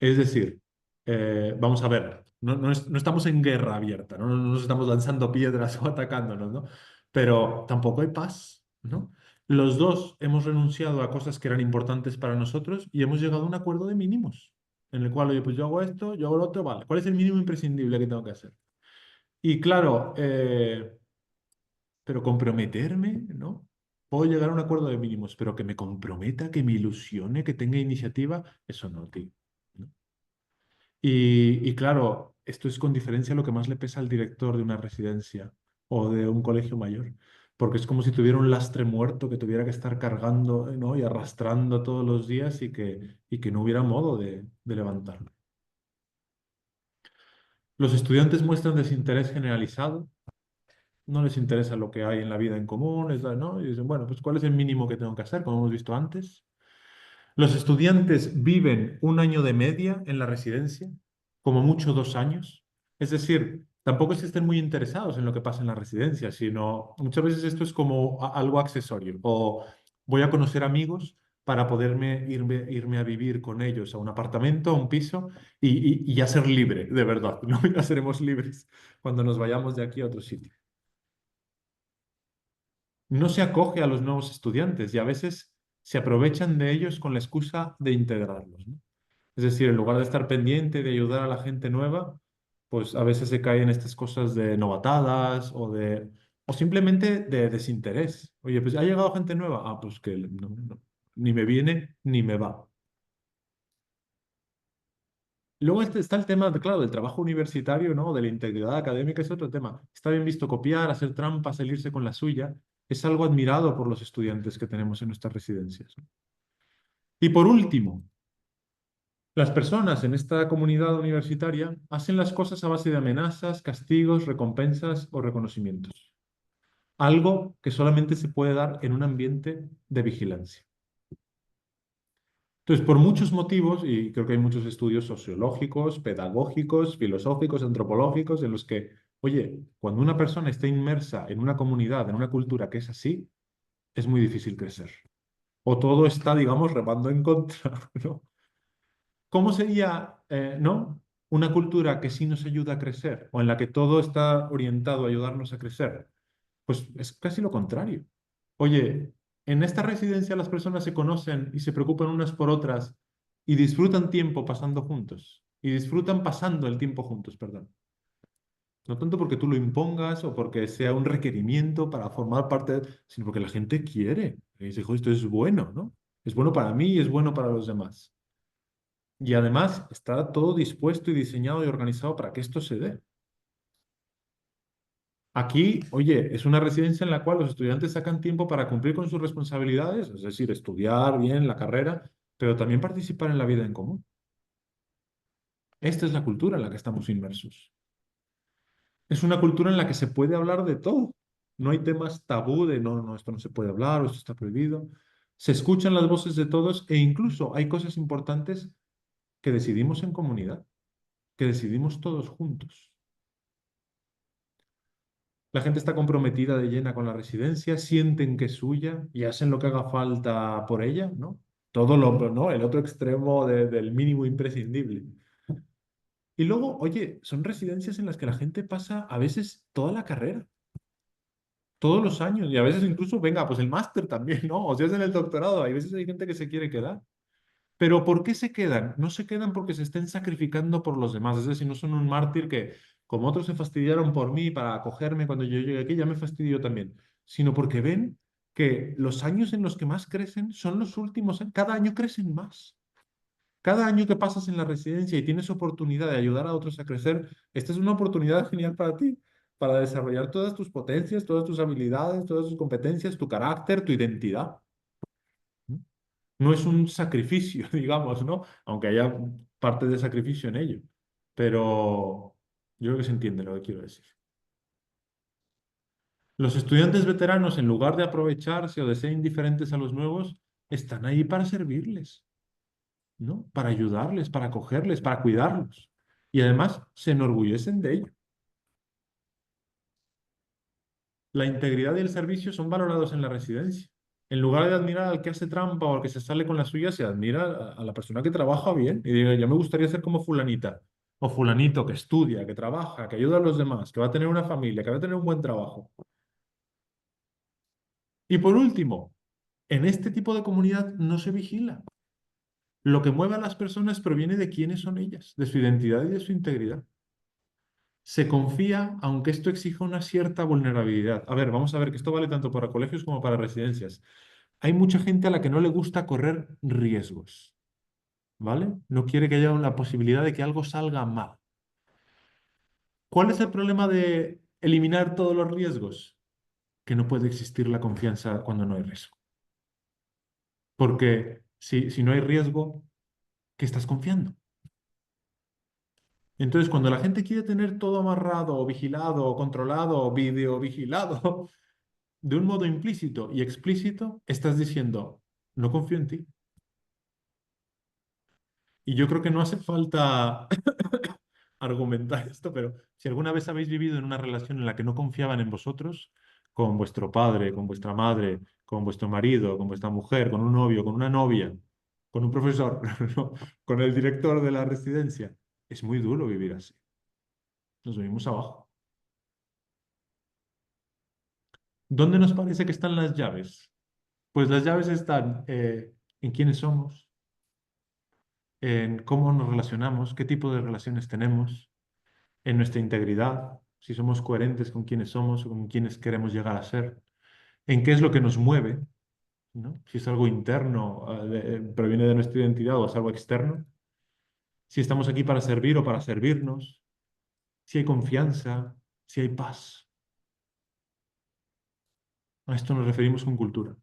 Es decir, vamos a ver, no estamos en guerra abierta, ¿no? No nos estamos lanzando piedras o atacándonos, ¿no? Pero tampoco hay paz, ¿no? Los dos hemos renunciado a cosas que eran importantes para nosotros y hemos llegado a un acuerdo de mínimos, en el cual, oye, pues yo hago esto, yo hago lo otro, vale. ¿Cuál es el mínimo imprescindible que tengo que hacer? Y claro, pero comprometerme, ¿no? Puedo llegar a un acuerdo de mínimos, pero que me comprometa, que me ilusione, que tenga iniciativa, eso no, tío. ¿No? Y claro, esto es con diferencia lo que más le pesa al director de una residencia o de un colegio mayor, porque es como si tuviera un lastre muerto que tuviera que estar cargando, ¿no? Y arrastrando todos los días y que no hubiera modo de levantarlo. Los estudiantes muestran desinterés generalizado, no les interesa lo que hay en la vida en común, ¿no? Y dicen, bueno, pues ¿cuál es el mínimo que tengo que hacer? Como hemos visto antes. Los estudiantes viven un año de media en la residencia, como mucho 2 años. Es decir, tampoco es que estén muy interesados en lo que pasa en la residencia, sino muchas veces esto es como algo accesorio. O voy a conocer amigos para poderme irme a vivir con ellos a un apartamento, a un piso y ya ser libre, de verdad. No, ya seremos libres cuando nos vayamos de aquí a otro sitio. No se acoge a los nuevos estudiantes y a veces se aprovechan de ellos con la excusa de integrarlos, ¿no? Es decir, en lugar de estar pendiente de ayudar a la gente nueva, pues a veces se caen estas cosas de novatadas o simplemente de desinterés. Oye, pues ha llegado gente nueva. Ah, pues que ni me viene ni me va. Luego está el tema, claro, del trabajo universitario, ¿no? De la integridad académica, es otro tema. Está bien visto copiar, hacer trampas, salirse con la suya. Es algo admirado por los estudiantes que tenemos en nuestras residencias, ¿no? Y por último, las personas en esta comunidad universitaria hacen las cosas a base de amenazas, castigos, recompensas o reconocimientos. Algo que solamente se puede dar en un ambiente de vigilancia. Entonces, por muchos motivos, y creo que hay muchos estudios sociológicos, pedagógicos, filosóficos, antropológicos, en los que, oye, cuando una persona está inmersa en una comunidad, en una cultura que es así, es muy difícil crecer. O todo está, digamos, remando en contra, ¿no? ¿Cómo sería, no? Una cultura que sí nos ayuda a crecer o en la que todo está orientado a ayudarnos a crecer. Pues es casi lo contrario. Oye, en esta residencia las personas se conocen y se preocupan unas por otras y disfrutan tiempo pasando juntos. Y disfrutan pasando el tiempo juntos, perdón. No tanto porque tú lo impongas o porque sea un requerimiento para formar parte, sino porque la gente quiere. Y dice, "Jo, esto es bueno, ¿no? Es bueno para mí y es bueno para los demás". Y además está todo dispuesto y diseñado y organizado para que esto se dé. Aquí, oye, es una residencia en la cual los estudiantes sacan tiempo para cumplir con sus responsabilidades, es decir, estudiar bien la carrera, pero también participar en la vida en común. Esta es la cultura en la que estamos inmersos. Es una cultura en la que se puede hablar de todo. No hay temas tabú de no, no, esto no se puede hablar o esto está prohibido. Se escuchan las voces de todos e incluso hay cosas importantes que decidimos en comunidad, que decidimos todos juntos. La gente está comprometida de llena con la residencia, sienten que es suya y hacen lo que haga falta por ella, ¿no? todo lo, ¿no? El otro extremo del mínimo imprescindible. Y luego, oye, son residencias en las que la gente pasa a veces toda la carrera, todos los años, y a veces incluso, venga, pues el máster también, ¿no? O sea, es en el doctorado, hay veces hay gente que se quiere quedar. Pero ¿por qué se quedan? No se quedan porque se estén sacrificando por los demás. Es decir, no son un mártir que, como otros se fastidiaron por mí para acogerme cuando yo llegué aquí, ya me fastidió también. Sino porque ven que los años en los que más crecen son los últimos. Cada año crecen más. Cada año que pasas en la residencia y tienes oportunidad de ayudar a otros a crecer, esta es una oportunidad genial para ti, para desarrollar todas tus potencias, todas tus habilidades, todas tus competencias, tu carácter, tu identidad. No es un sacrificio, digamos, ¿no? Aunque haya parte de sacrificio en ello. Pero yo creo que se entiende lo que quiero decir. Los estudiantes veteranos, en lugar de aprovecharse o de ser indiferentes a los nuevos, están ahí para servirles, ¿no? Para ayudarles, para acogerles, para cuidarlos. Y además se enorgullecen de ello. La integridad y el servicio son valorados en la residencia. En lugar de admirar al que hace trampa o al que se sale con la suya, se admira a la persona que trabaja bien y diga, yo me gustaría ser como fulanita o fulanito que estudia, que trabaja, que ayuda a los demás, que va a tener una familia, que va a tener un buen trabajo. Y por último, en este tipo de comunidad no se vigila. Lo que mueve a las personas proviene de quiénes son ellas, de su identidad y de su integridad. Se confía, aunque esto exija una cierta vulnerabilidad. A ver, vamos a ver que esto vale tanto para colegios como para residencias. Hay mucha gente a la que no le gusta correr riesgos, ¿vale? No quiere que haya la posibilidad de que algo salga mal. ¿Cuál es el problema de eliminar todos los riesgos? Que no puede existir la confianza cuando no hay riesgo. Porque si no hay riesgo, ¿qué estás confiando? Entonces, cuando la gente quiere tener todo amarrado, o vigilado, o controlado, o video vigilado, de un modo implícito y explícito, estás diciendo, no confío en ti. Y yo creo que no hace falta argumentar esto, pero si alguna vez habéis vivido en una relación en la que no confiaban en vosotros, con vuestro padre, con vuestra madre, con vuestro marido, con vuestra mujer, con un novio, con una novia, con un profesor, no, con el director de la residencia, es muy duro vivir así. Nos venimos abajo. ¿Dónde nos parece que están las llaves? Pues las llaves están en quiénes somos, en cómo nos relacionamos, qué tipo de relaciones tenemos, en nuestra integridad, si somos coherentes con quiénes somos o con quiénes queremos llegar a ser, en qué es lo que nos mueve, ¿no? Si es algo interno, proviene de nuestra identidad o es algo externo, si estamos aquí para servir o para servirnos, si hay confianza, si hay paz. A esto nos referimos con cultura.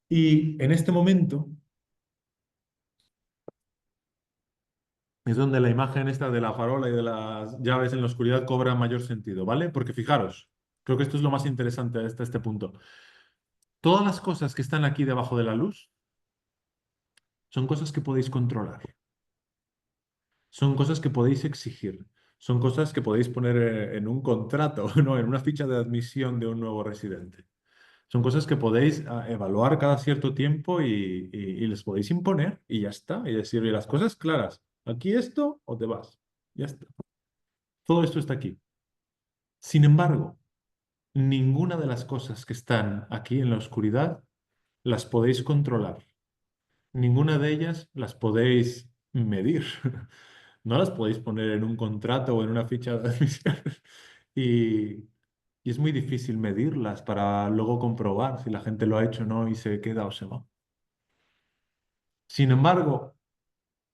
Y en este momento es donde la imagen esta de la farola y de las llaves en la oscuridad cobra mayor sentido, ¿vale? Porque fijaros, creo que esto es lo más interesante hasta este punto. Todas las cosas que están aquí debajo de la luz son cosas que podéis controlar, son cosas que podéis exigir, son cosas que podéis poner en un contrato, ¿no? En una ficha de admisión de un nuevo residente. Son cosas que podéis evaluar cada cierto tiempo y les podéis imponer y ya está. Y decir, "Oye, las cosas claras, aquí esto o te vas. Ya está. Todo esto está aquí. Sin embargo, ninguna de las cosas que están aquí en la oscuridad las podéis controlar. Ninguna de ellas las podéis medir. No las podéis poner en un contrato o en una ficha de admisión. Y, y es muy difícil medirlas para luego comprobar si la gente lo ha hecho o no y se queda o se va. Sin embargo,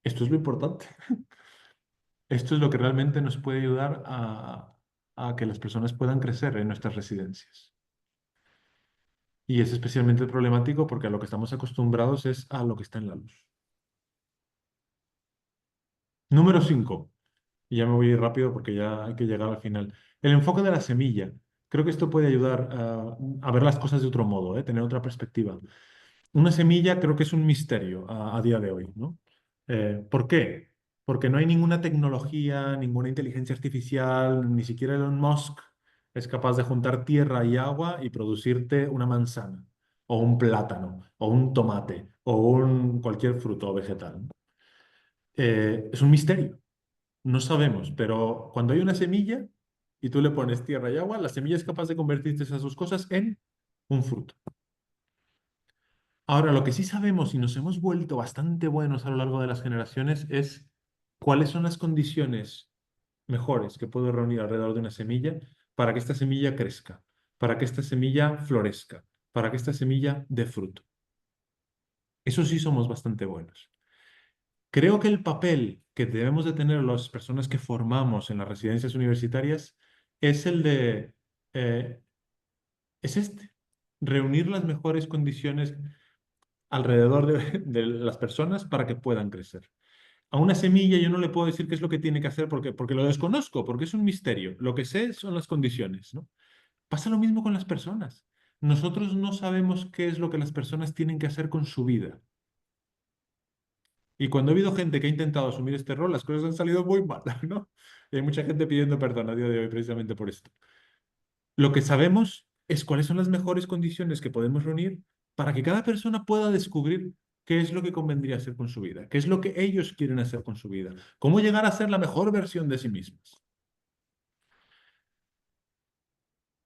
esto es lo importante. Esto es lo que realmente nos puede ayudar a que las personas puedan crecer en nuestras residencias. Y es especialmente problemático porque a lo que estamos acostumbrados es a lo que está en la luz. Número 5. Y ya me voy a ir rápido porque ya hay que llegar al final. El enfoque de la semilla. Creo que esto puede ayudar a ver las cosas de otro modo, tener otra perspectiva. Una semilla creo que es un misterio a día de hoy, ¿no? ¿Por qué? Porque no hay ninguna tecnología, ninguna inteligencia artificial, ni siquiera Elon Musk es capaz de juntar tierra y agua y producirte una manzana, o un plátano, o un tomate, o cualquier fruto o vegetal, ¿no? Es un misterio. No sabemos, pero cuando hay una semilla y tú le pones tierra y agua, la semilla es capaz de convertirte esas dos cosas en un fruto. Ahora, lo que sí sabemos y nos hemos vuelto bastante buenos a lo largo de las generaciones es cuáles son las condiciones mejores que puedo reunir alrededor de una semilla para que esta semilla crezca, para que esta semilla florezca, para que esta semilla dé fruto. Eso sí somos bastante buenos. Creo que el papel que debemos de tener las personas que formamos en las residencias universitarias es el de, eh, es este, reunir las mejores condiciones alrededor de las personas para que puedan crecer. A una semilla yo no le puedo decir qué es lo que tiene que hacer porque lo desconozco, porque es un misterio. Lo que sé son las condiciones, ¿no? Pasa lo mismo con las personas. Nosotros no sabemos qué es lo que las personas tienen que hacer con su vida. Y cuando ha habido gente que ha intentado asumir este rol, las cosas han salido muy mal, ¿no? Y hay mucha gente pidiendo perdón a día de hoy precisamente por esto. Lo que sabemos es cuáles son las mejores condiciones que podemos reunir para que cada persona pueda descubrir qué es lo que convendría hacer con su vida, qué es lo que ellos quieren hacer con su vida, cómo llegar a ser la mejor versión de sí mismos.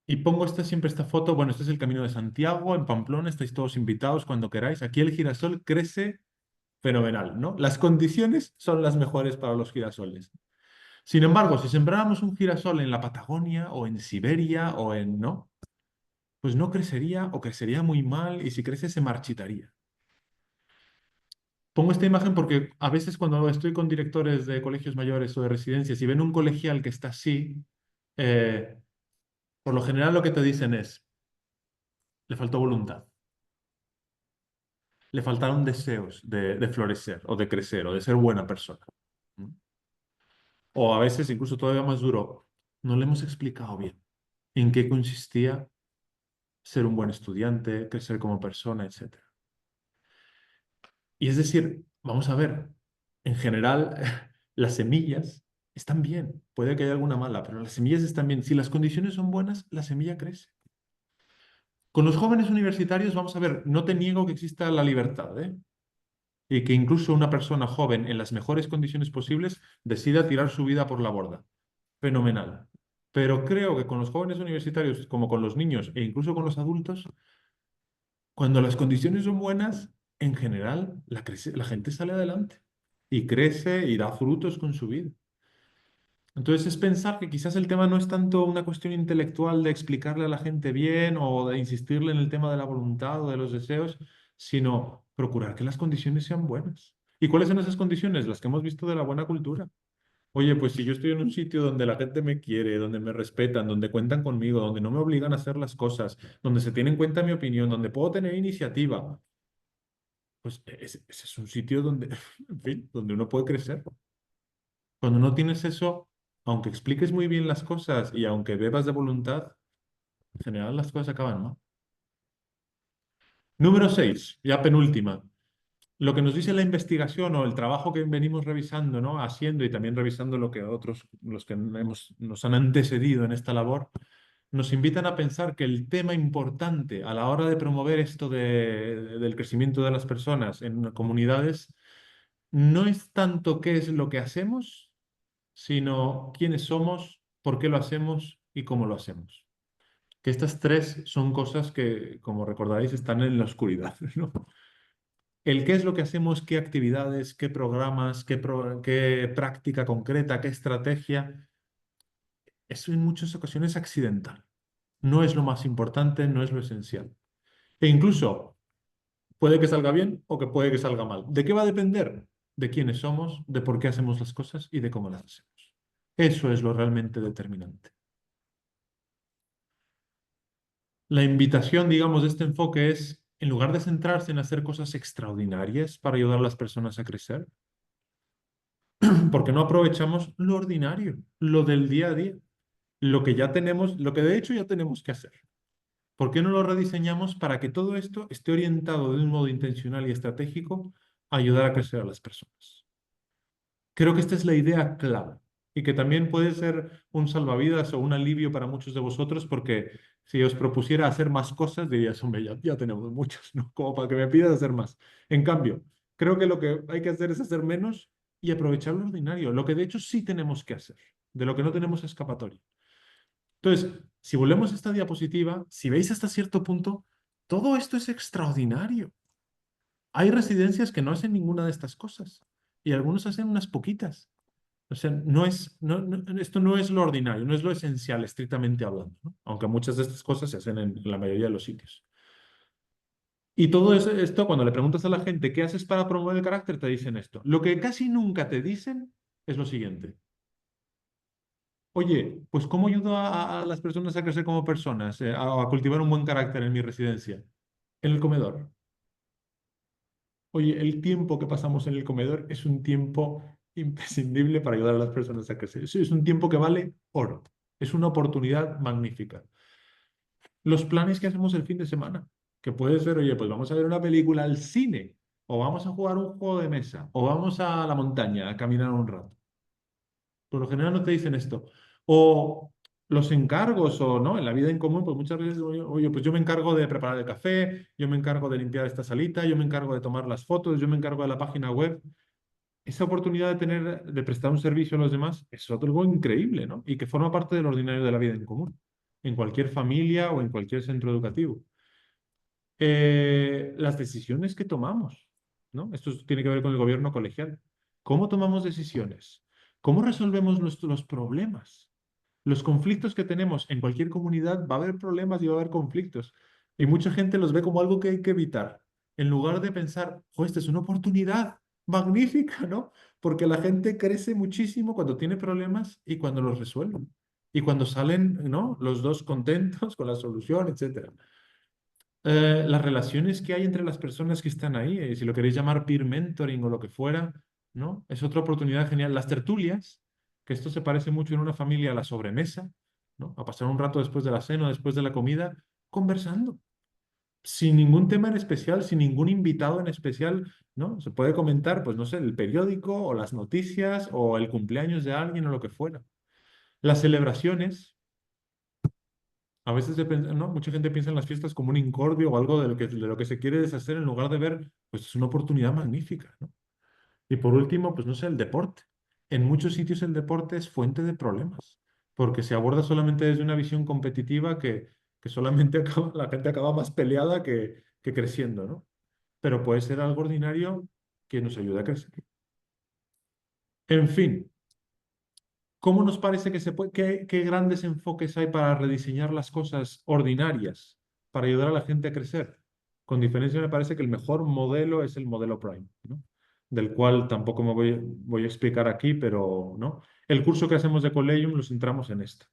Y pongo siempre esta foto, bueno, este es el Camino de Santiago, en Pamplona, estáis todos invitados cuando queráis. Aquí el girasol crece fenomenal, ¿no? Las condiciones son las mejores para los girasoles. Sin embargo, si sembráramos un girasol en la Patagonia o en Siberia o en, ¿no? Pues no crecería o crecería muy mal y si crece se marchitaría. Pongo esta imagen porque a veces cuando estoy con directores de colegios mayores o de residencias y ven un colegial que está así, eh, por lo general lo que te dicen es, le faltó voluntad, le faltaron deseos de florecer o de crecer o de ser buena persona. ¿Mm? O a veces, incluso todavía más duro, no le hemos explicado bien en qué consistía ser un buen estudiante, crecer como persona, etc. Y es decir, vamos a ver, en general, las semillas están bien. Puede que haya alguna mala, pero las semillas están bien. Si las condiciones son buenas, la semilla crece. Con los jóvenes universitarios, vamos a ver, no te niego que exista la libertad, ¿eh? Y que incluso una persona joven, en las mejores condiciones posibles, decida tirar su vida por la borda. Fenomenal. Pero creo que con los jóvenes universitarios, como con los niños e incluso con los adultos, cuando las condiciones son buenas, en general, la gente sale adelante y crece y da frutos con su vida. Entonces es pensar que quizás el tema no es tanto una cuestión intelectual de explicarle a la gente bien o de insistirle en el tema de la voluntad o de los deseos, sino procurar que las condiciones sean buenas. ¿Y cuáles son esas condiciones? Las que hemos visto de la buena cultura. Oye, pues si yo estoy en un sitio donde la gente me quiere, donde me respetan, donde cuentan conmigo, donde no me obligan a hacer las cosas, donde se tiene en cuenta mi opinión, donde puedo tener iniciativa, pues ese es un sitio donde, en fin, donde uno puede crecer. Cuando no tienes eso, aunque expliques muy bien las cosas y aunque bebas de voluntad, en general las cosas acaban mal. Número 6, ya penúltima. Lo que nos dice la investigación o el trabajo que venimos revisando, ¿no? Haciendo y también revisando lo que otros, los que nos han antecedido en esta labor, nos invitan a pensar que el tema importante a la hora de promover esto del crecimiento de las personas en comunidades no es tanto qué es lo que hacemos, sino quiénes somos, por qué lo hacemos y cómo lo hacemos. Que estas tres son cosas que, como recordaréis, están en la oscuridad, ¿no? El qué es lo que hacemos, qué actividades, qué programas, qué práctica concreta, qué estrategia, eso en muchas ocasiones es accidental. No es lo más importante, no es lo esencial. E incluso puede que salga bien o que puede que salga mal. ¿De qué va a depender? De quiénes somos, de por qué hacemos las cosas y de cómo las hacemos. Eso es lo realmente determinante. La invitación, digamos, de este enfoque es, en lugar de centrarse en hacer cosas extraordinarias para ayudar a las personas a crecer, ¿por qué no aprovechamos lo ordinario, lo del día a día, lo que ya tenemos, lo que de hecho ya tenemos que hacer? ¿Por qué no lo rediseñamos para que todo esto esté orientado de un modo intencional y estratégico a ayudar a crecer a las personas? Creo que esta es la idea clave. y que también puede ser un salvavidas o un alivio para muchos de vosotros, porque si os propusiera hacer más cosas, dirías, hombre, ya tenemos muchas, ¿no? Como para que me pidas hacer más. En cambio, creo que lo que hay que hacer es hacer menos y aprovechar lo ordinario, lo que de hecho sí tenemos que hacer, de lo que no tenemos escapatoria. Entonces, si volvemos a esta diapositiva, si veis hasta cierto punto, todo esto es extraordinario. Hay residencias que no hacen ninguna de estas cosas y algunos hacen unas poquitas. O sea, esto no es lo ordinario, no es lo esencial, estrictamente hablando, ¿no? Aunque muchas de estas cosas se hacen en la mayoría de los sitios. Y todo esto, cuando le preguntas a la gente qué haces para promover el carácter, te dicen esto. Lo que casi nunca te dicen es lo siguiente. Oye, pues ¿cómo ayudo a las personas a crecer como personas, a cultivar un buen carácter en mi residencia? En el comedor. Oye, el tiempo que pasamos en el comedor es un tiempo imprescindible para ayudar a las personas a crecer. Es un tiempo que vale oro. Es una oportunidad magnífica. Los planes que hacemos el fin de semana, que puede ser, oye, pues vamos a ver una película al cine, o vamos a jugar un juego de mesa, o vamos a la montaña a caminar un rato. Por lo general no te dicen esto. O los encargos, o no, en la vida en común, pues muchas veces, oye, pues yo me encargo de preparar el café, yo me encargo de limpiar esta salita, yo me encargo de tomar las fotos, yo me encargo de la página web. Esa oportunidad de tener, de prestar un servicio a los demás es algo increíble, ¿no? Y que forma parte del ordinario de la vida en común, en cualquier familia o en cualquier centro educativo. Las decisiones que tomamos, ¿no? Esto tiene que ver con el gobierno colegial. ¿Cómo tomamos decisiones? ¿Cómo resolvemos los problemas? Los conflictos que tenemos en cualquier comunidad, va a haber problemas y va a haber conflictos. Y mucha gente los ve como algo que hay que evitar, en lugar de pensar, oh, esta es una oportunidad magnífica, ¿no? Porque la gente crece muchísimo cuando tiene problemas y cuando los resuelven. Y cuando salen, ¿no? Los dos contentos con la solución, etcétera. Las relaciones que hay entre las personas que están ahí, si lo queréis llamar peer mentoring o lo que fuera, ¿no? Es otra oportunidad genial. Las tertulias, que esto se parece mucho en una familia a la sobremesa, ¿no? A pasar un rato después de la cena o después de la comida, conversando, sin ningún tema en especial, sin ningún invitado en especial, ¿no? Se puede comentar, pues no sé, el periódico o las noticias o el cumpleaños de alguien o lo que fuera. Las celebraciones. A veces, ¿no? Mucha gente piensa en las fiestas como un incordio o algo de lo que se quiere deshacer en lugar de ver, pues es una oportunidad magnífica, ¿no? Y por último, pues no sé, el deporte. En muchos sitios el deporte es fuente de problemas, porque se aborda solamente desde una visión competitiva que solamente la gente acaba más peleada que creciendo, ¿no? Pero puede ser algo ordinario que nos ayude a crecer. En fin. ¿Cómo nos parece que qué grandes enfoques hay para rediseñar las cosas ordinarias, para ayudar a la gente a crecer? Con diferencia, me parece que el mejor modelo es el modelo Prime, ¿no? Del cual tampoco me voy a explicar aquí, pero ¿no? El curso que hacemos de Collegium lo centramos en esto.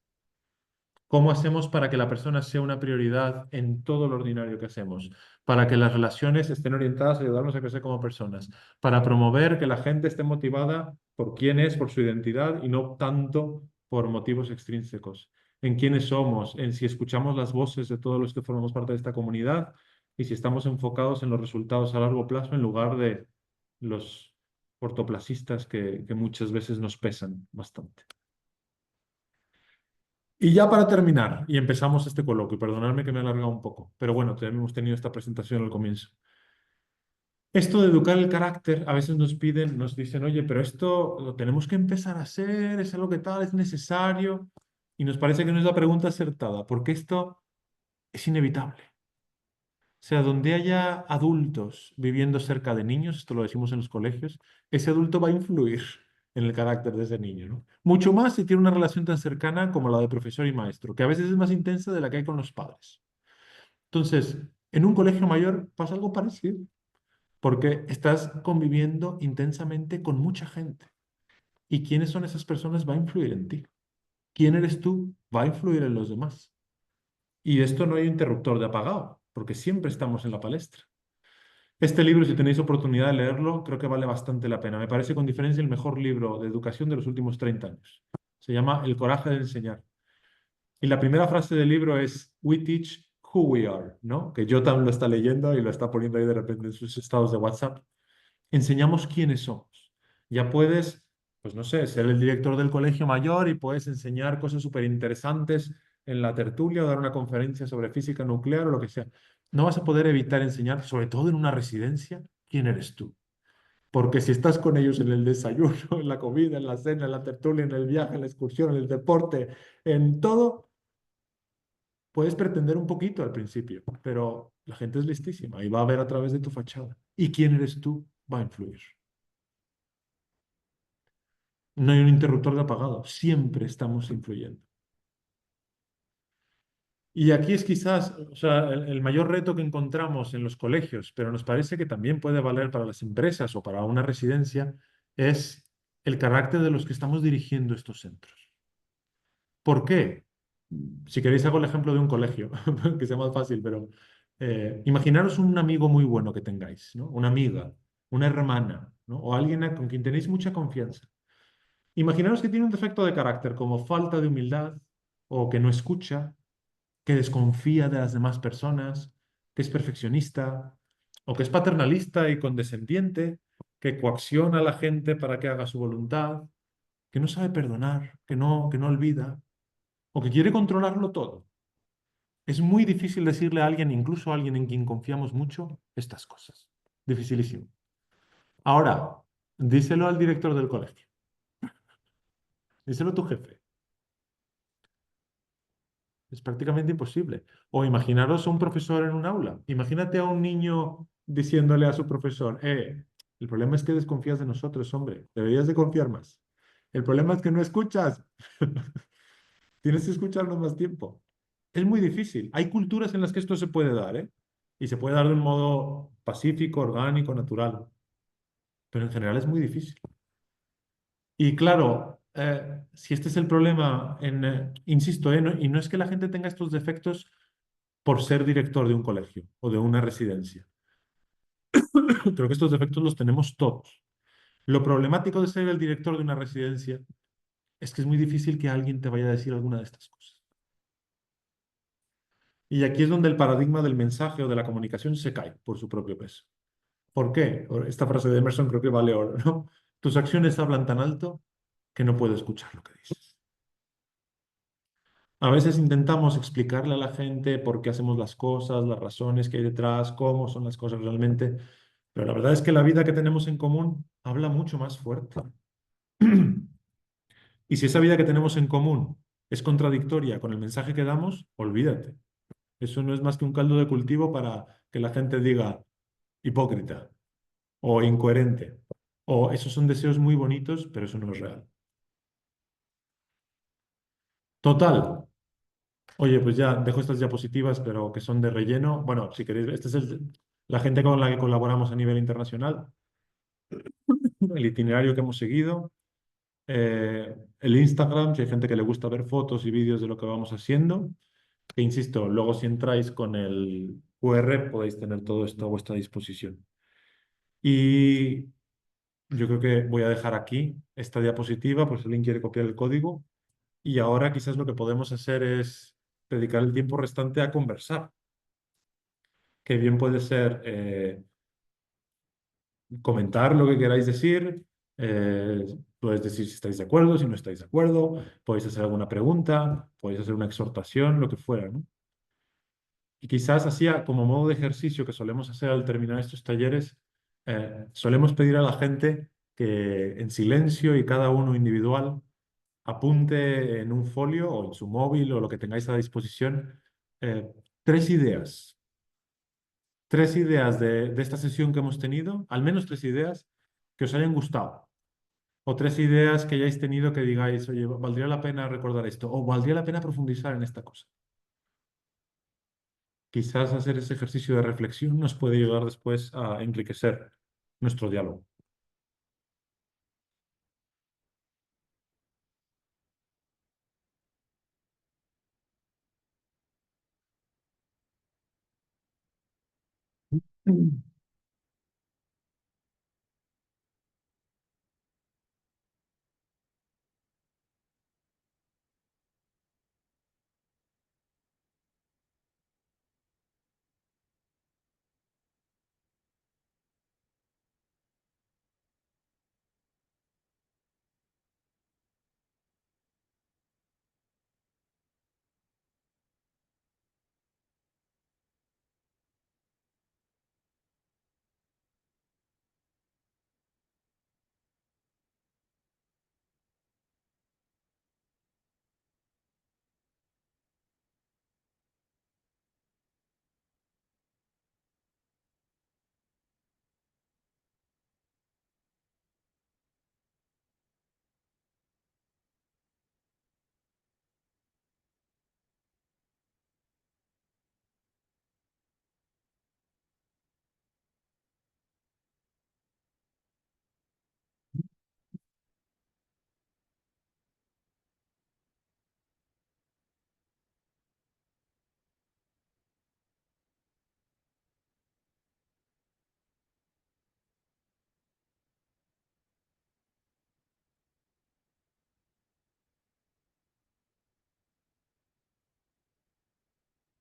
¿Cómo hacemos para que la persona sea una prioridad en todo lo ordinario que hacemos? Para que las relaciones estén orientadas a ayudarnos a crecer como personas. Para promover que la gente esté motivada por quién es, por su identidad y no tanto por motivos extrínsecos. En quiénes somos, en si escuchamos las voces de todos los que formamos parte de esta comunidad y si estamos enfocados en los resultados a largo plazo en lugar de los cortoplacistas que muchas veces nos pesan bastante. Y ya para terminar, y empezamos este coloquio, perdonadme que me he alargado un poco, pero bueno, hemos tenido esta presentación al comienzo. Esto de educar el carácter, a veces nos dicen, oye, pero esto lo tenemos que empezar a hacer, es algo que tal, es necesario, y nos parece que no es la pregunta acertada, porque esto es inevitable. O sea, donde haya adultos viviendo cerca de niños, esto lo decimos en los colegios, ese adulto va a influir en el carácter de ese niño, ¿no? Mucho más si tiene una relación tan cercana como la de profesor y maestro, que a veces es más intensa de la que hay con los padres. Entonces, en un colegio mayor pasa algo parecido, porque estás conviviendo intensamente con mucha gente. ¿Y quiénes son esas personas? Va a influir en ti. ¿Quién eres tú? Va a influir en los demás. Y esto no hay interruptor de apagado, porque siempre estamos en la palestra. Este libro, si tenéis oportunidad de leerlo, creo que vale bastante la pena. Me parece con diferencia el mejor libro de educación de los últimos 30 años. Se llama El coraje de enseñar. Y la primera frase del libro es We teach who we are, ¿no? Que Jotam lo está leyendo y lo está poniendo ahí de repente en sus estados de WhatsApp. Enseñamos quiénes somos. Ya puedes pues no sé, ser el director del colegio mayor y puedes enseñar cosas súper interesantes en la tertulia o dar una conferencia sobre física nuclear o lo que sea. No vas a poder evitar enseñar, sobre todo en una residencia, quién eres tú. Porque si estás con ellos en el desayuno, en la comida, en la cena, en la tertulia, en el viaje, en la excursión, en el deporte, en todo, puedes pretender un poquito al principio, pero la gente es listísima y va a ver a través de tu fachada. ¿Y quién eres tú? Va a influir. No hay un interruptor de apagado, siempre estamos influyendo. Y aquí es quizás, o sea, el mayor reto que encontramos en los colegios, pero nos parece que también puede valer para las empresas o para una residencia, es el carácter de los que estamos dirigiendo estos centros. ¿Por qué? Si queréis hago el ejemplo de un colegio, que sea más fácil, pero imaginaros un amigo muy bueno que tengáis, ¿no? Una amiga, una hermana, ¿no? O alguien con quien tenéis mucha confianza. Imaginaros que tiene un defecto de carácter como falta de humildad o que no escucha, que desconfía de las demás personas, que es perfeccionista o que es paternalista y condescendiente, que coacciona a la gente para que haga su voluntad, que no sabe perdonar, que no olvida o que quiere controlarlo todo. Es muy difícil decirle a alguien, incluso a alguien en quien confiamos mucho, estas cosas. Dificilísimo. Ahora, díselo al director del colegio, díselo a tu jefe. Es prácticamente imposible. O imaginaros a un profesor en un aula. Imagínate a un niño diciéndole a su profesor, el problema es que desconfías de nosotros, hombre. Deberías de confiar más. El problema es que no escuchas. Tienes que escucharnos más tiempo. Es muy difícil. Hay culturas en las que esto se puede dar, ¿eh? Y se puede dar de un modo pacífico, orgánico, natural. Pero en general es muy difícil. Y claro, si este es el problema, insisto, y no es que la gente tenga estos defectos por ser director de un colegio o de una residencia. Creo que estos defectos los tenemos todos. Lo problemático de ser el director de una residencia es que es muy difícil que alguien te vaya a decir alguna de estas cosas. Y aquí es donde el paradigma del mensaje o de la comunicación se cae por su propio peso. ¿Por qué? Esta frase de Emerson creo que vale oro, ¿no? Tus acciones hablan tan alto que no puedo escuchar lo que dices. A veces intentamos explicarle a la gente por qué hacemos las cosas, las razones que hay detrás, cómo son las cosas realmente, pero la verdad es que la vida que tenemos en común habla mucho más fuerte. Y si esa vida que tenemos en común es contradictoria con el mensaje que damos, olvídate. Eso no es más que un caldo de cultivo para que la gente diga hipócrita o incoherente. O esos son deseos muy bonitos, pero eso no es real. Total. Oye, pues ya dejo estas diapositivas, pero que son de relleno. Bueno, si queréis, este es la gente con la que colaboramos a nivel internacional, el itinerario que hemos seguido, el Instagram, si hay gente que le gusta ver fotos y vídeos de lo que vamos haciendo. Que insisto, luego si entráis con el QR podéis tener todo esto a vuestra disposición. Y yo creo que voy a dejar aquí esta diapositiva, por si alguien quiere copiar el código. Y ahora quizás lo que podemos hacer es dedicar el tiempo restante a conversar, que bien puede ser comentar lo que queráis decir, podéis decir si estáis de acuerdo, si no estáis de acuerdo, podéis hacer alguna pregunta, podéis hacer una exhortación, lo que fuera, ¿no? Y quizás así, como modo de ejercicio que solemos hacer al terminar estos talleres, solemos pedir a la gente que en silencio y cada uno individual apunte en un folio o en su móvil o lo que tengáis a disposición eh, tres ideas. Tres ideas de esta sesión que hemos tenido, al menos tres ideas que os hayan gustado. O tres ideas que hayáis tenido que digáis, oye, valdría la pena recordar esto, o valdría la pena profundizar en esta cosa. Quizás hacer ese ejercicio de reflexión nos puede ayudar después a enriquecer nuestro diálogo. Mm.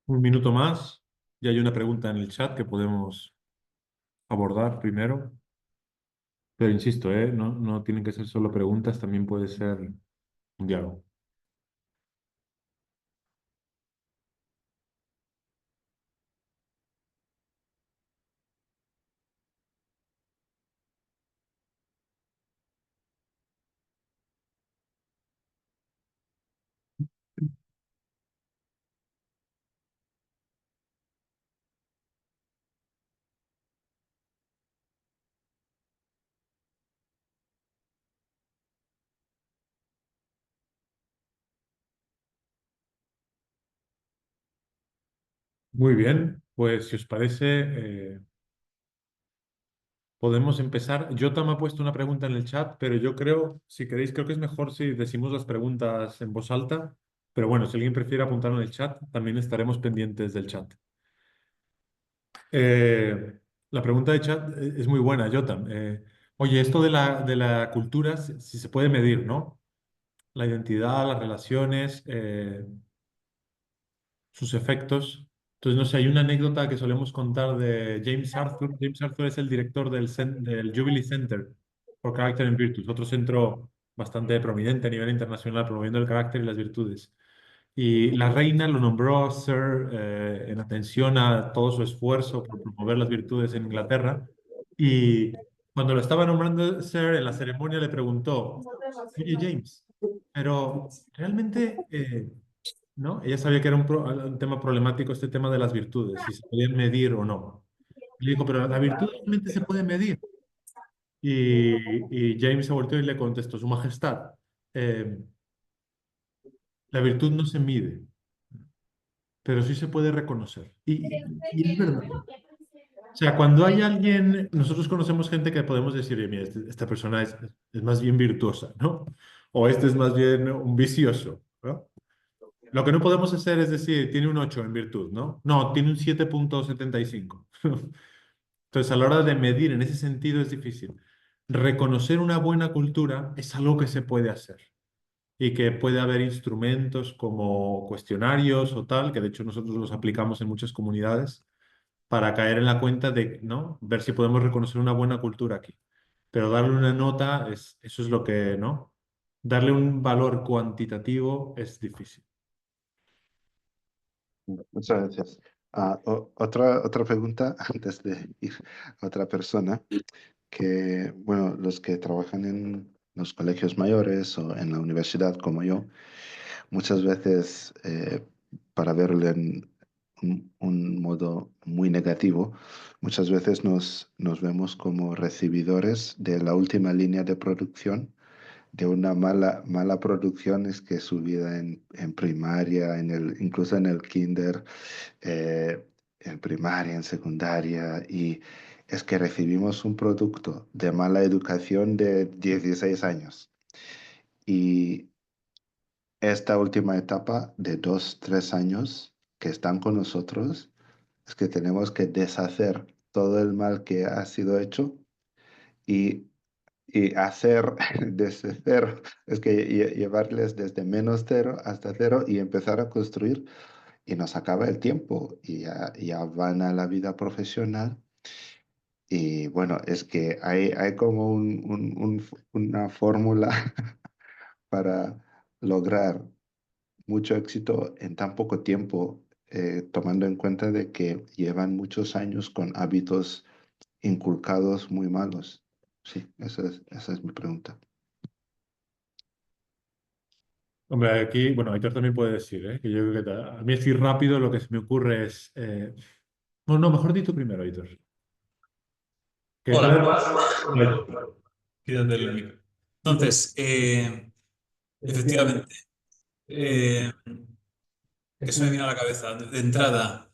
Un minuto más. Y hay una pregunta en el chat que podemos abordar primero. Pero insisto, no tienen que ser solo preguntas, también puede ser un diálogo. Muy bien, pues si os parece, podemos empezar. Jota me ha puesto una pregunta en el chat, pero yo creo, si queréis, creo que es mejor si decimos las preguntas en voz alta. Pero bueno, si alguien prefiere apuntarlo en el chat, también estaremos pendientes del chat. La pregunta de chat es muy buena, Jota. Oye, esto de la cultura, si se puede medir, ¿no? La identidad, las relaciones, sus efectos. Entonces, no sé, hay una anécdota que solemos contar de James Arthur. James Arthur es el director del Jubilee Center for Character and Virtues, otro centro bastante prominente a nivel internacional promoviendo el carácter y las virtudes. Y la reina lo nombró Sir en atención a todo su esfuerzo por promover las virtudes en Inglaterra. Y cuando lo estaba nombrando Sir en la ceremonia le preguntó, oye James, pero realmente, ¿no? Ella sabía que era un tema problemático este tema de las virtudes, si se podían medir o no. Y le dijo, pero la virtud realmente se puede medir. Y James se volteó y le contestó, Su Majestad, eh, la virtud no se mide, pero sí se puede reconocer. Y es verdad. O sea, cuando hay alguien, nosotros conocemos gente que podemos decir, "Oye, mira, esta persona es más bien virtuosa, ¿no? O este es más bien un vicioso, ¿no? Lo que no podemos hacer es decir, tiene un 8 en virtud, ¿no? No, tiene un 7,75. Entonces, a la hora de medir en ese sentido es difícil. Reconocer una buena cultura es algo que se puede hacer y que puede haber instrumentos como cuestionarios o tal, que de hecho nosotros los aplicamos en muchas comunidades para caer en la cuenta de, ¿no? Ver si podemos reconocer una buena cultura aquí. Pero darle una nota, eso es lo que, ¿no? Darle un valor cuantitativo es difícil. Muchas gracias. Otra pregunta antes de ir a otra persona, que, bueno, los que trabajan en los colegios mayores o en la universidad como yo, muchas veces, para verlo en un modo muy negativo, muchas veces nos vemos como recibidores de la última línea de producción de una mala producción es que su vida en primaria, incluso en el kinder, eh, en primaria, en secundaria, y es que recibimos un producto de mala educación de 16 años. Y esta última etapa de 2, 3 años que están con nosotros, es que tenemos que deshacer todo el mal que ha sido hecho y y hacer desde cero, es que llevarles desde -0 hasta cero y empezar a construir y nos acaba el tiempo y ya van a la vida profesional y bueno, es que hay como una fórmula para lograr mucho éxito en tan poco tiempo, tomando en cuenta de que llevan muchos años con hábitos inculcados muy malos. Sí, esa es mi pregunta. Hombre, aquí, bueno, Aitor también puede decir, ¿eh? Que yo creo que a mí así rápido lo que se me ocurre es... no, no, mejor di tú primero, Aitor. Que tú Hola, eres- quítate el micro. Entonces, efectivamente, eh, que se me vino a la cabeza. De entrada,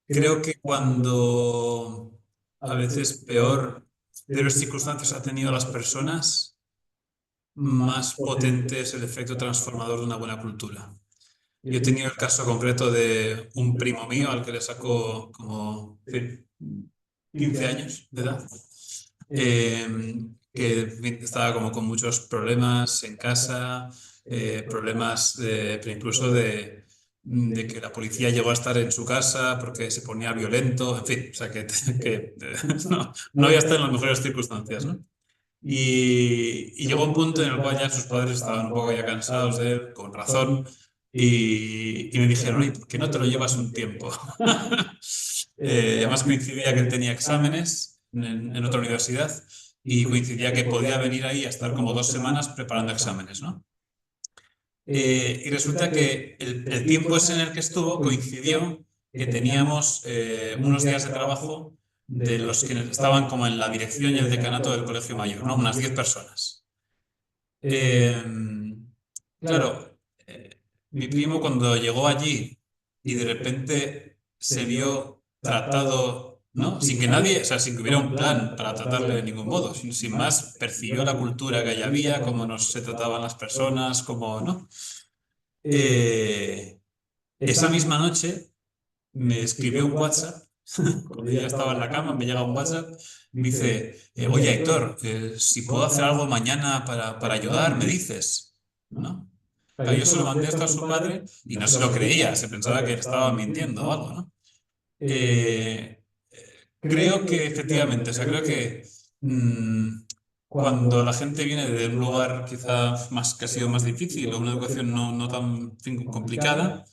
creo que cuando a veces peores circunstancias han tenido las personas, más potente es el efecto transformador de una buena cultura. Yo he tenido el caso concreto de un primo mío al que le sacó como, en fin, 15 años de edad, que en fin, estaba como con muchos problemas en casa, problemas pero incluso de que la policía llegó a estar en su casa porque se ponía violento, en fin, o sea, que no había estado en las mejores circunstancias, ¿no? Y llegó un punto en el cual ya sus padres estaban un poco ya cansados de él, con razón, y me dijeron, oye, ¿por qué no te lo llevas un tiempo? Además coincidía que él tenía exámenes en otra universidad y coincidía que podía venir ahí a estar como 2 semanas preparando exámenes, ¿no? Y resulta que el tiempo ese en el que estuvo coincidió que teníamos unos días de trabajo de los que estaban como en la dirección y el decanato del colegio mayor, ¿no? Unas 10 personas. Eh, claro, mi primo cuando llegó allí y de repente se vio tratado, ¿no? Sin que nadie, o sea, sin que hubiera un plan para tratarle de ningún modo, sin más, percibió la cultura que allí había, cómo nos se trataban las personas, cómo, ¿no? Esa misma noche me escribió un WhatsApp, cuando yo ya estaba en la cama, me llega un WhatsApp, me dice, oye Héctor, si puedo hacer algo mañana para ayudar, me dices, ¿no? Claro, yo se lo mandé esto a su padre y no se lo creía, se pensaba que le estaba mintiendo o algo, ¿no? Eh, Creo que efectivamente, o sea, creo que cuando la gente viene de un lugar quizá más, que ha sido más difícil o una educación no tan en fin, complicada,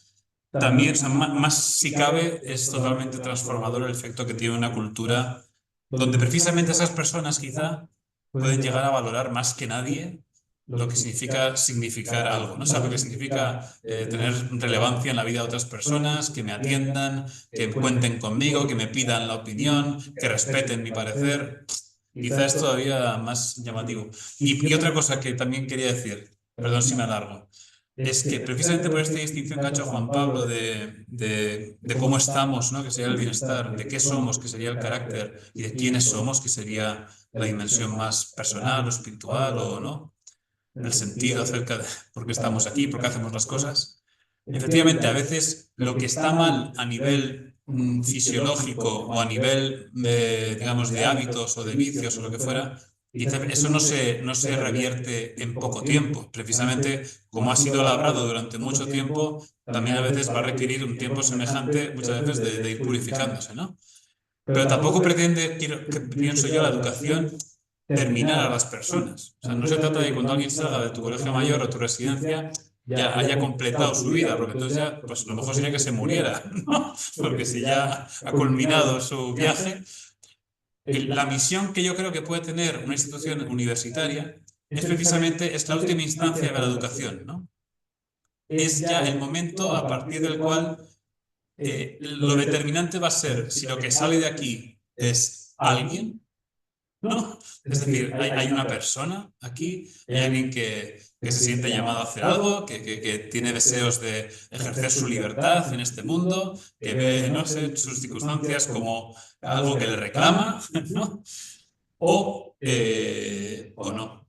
también, o sea, más si cabe, es totalmente transformador el efecto que tiene una cultura donde precisamente esas personas quizá pueden llegar a valorar más que nadie lo que significa significar algo, ¿no? O sea, lo que significa tener relevancia en la vida de otras personas, que me atiendan, que cuenten conmigo, que me pidan la opinión, que respeten mi parecer. Quizá es todavía más llamativo. Y otra cosa que también quería decir, perdón si me alargo, es que precisamente por esta distinción que ha hecho Juan Pablo de cómo estamos, ¿no? Que sería el bienestar, de qué somos, que sería el carácter, y de quiénes somos, que sería la dimensión más personal o espiritual o no, el sentido acerca de por qué estamos aquí, por qué hacemos las cosas. Efectivamente, a veces lo que está mal a nivel fisiológico o a nivel, digamos, de hábitos o de vicios o lo que fuera, eso no se revierte en poco tiempo. Precisamente, como ha sido labrado durante mucho tiempo, también a veces va a requerir un tiempo semejante, muchas veces, de ir purificándose, ¿no? Pero tampoco pretende, pienso yo, la educación terminar a las personas. O sea, no se trata de que cuando alguien salga de tu colegio mayor o tu residencia ya haya completado su vida, porque entonces ya, pues lo mejor sería que se muriera, ¿no? Porque si ya ha culminado su viaje, la misión que yo creo que puede tener una institución universitaria es precisamente, es la última instancia de la educación, ¿no? Es ya el momento a partir del cual lo determinante va a ser si lo que sale de aquí es alguien, ¿no? Es decir, hay una persona aquí, hay alguien que se siente llamado a hacer algo, que tiene deseos de ejercer su libertad en este mundo, que ve, no sé, sus circunstancias como algo que le reclama, ¿no? O no.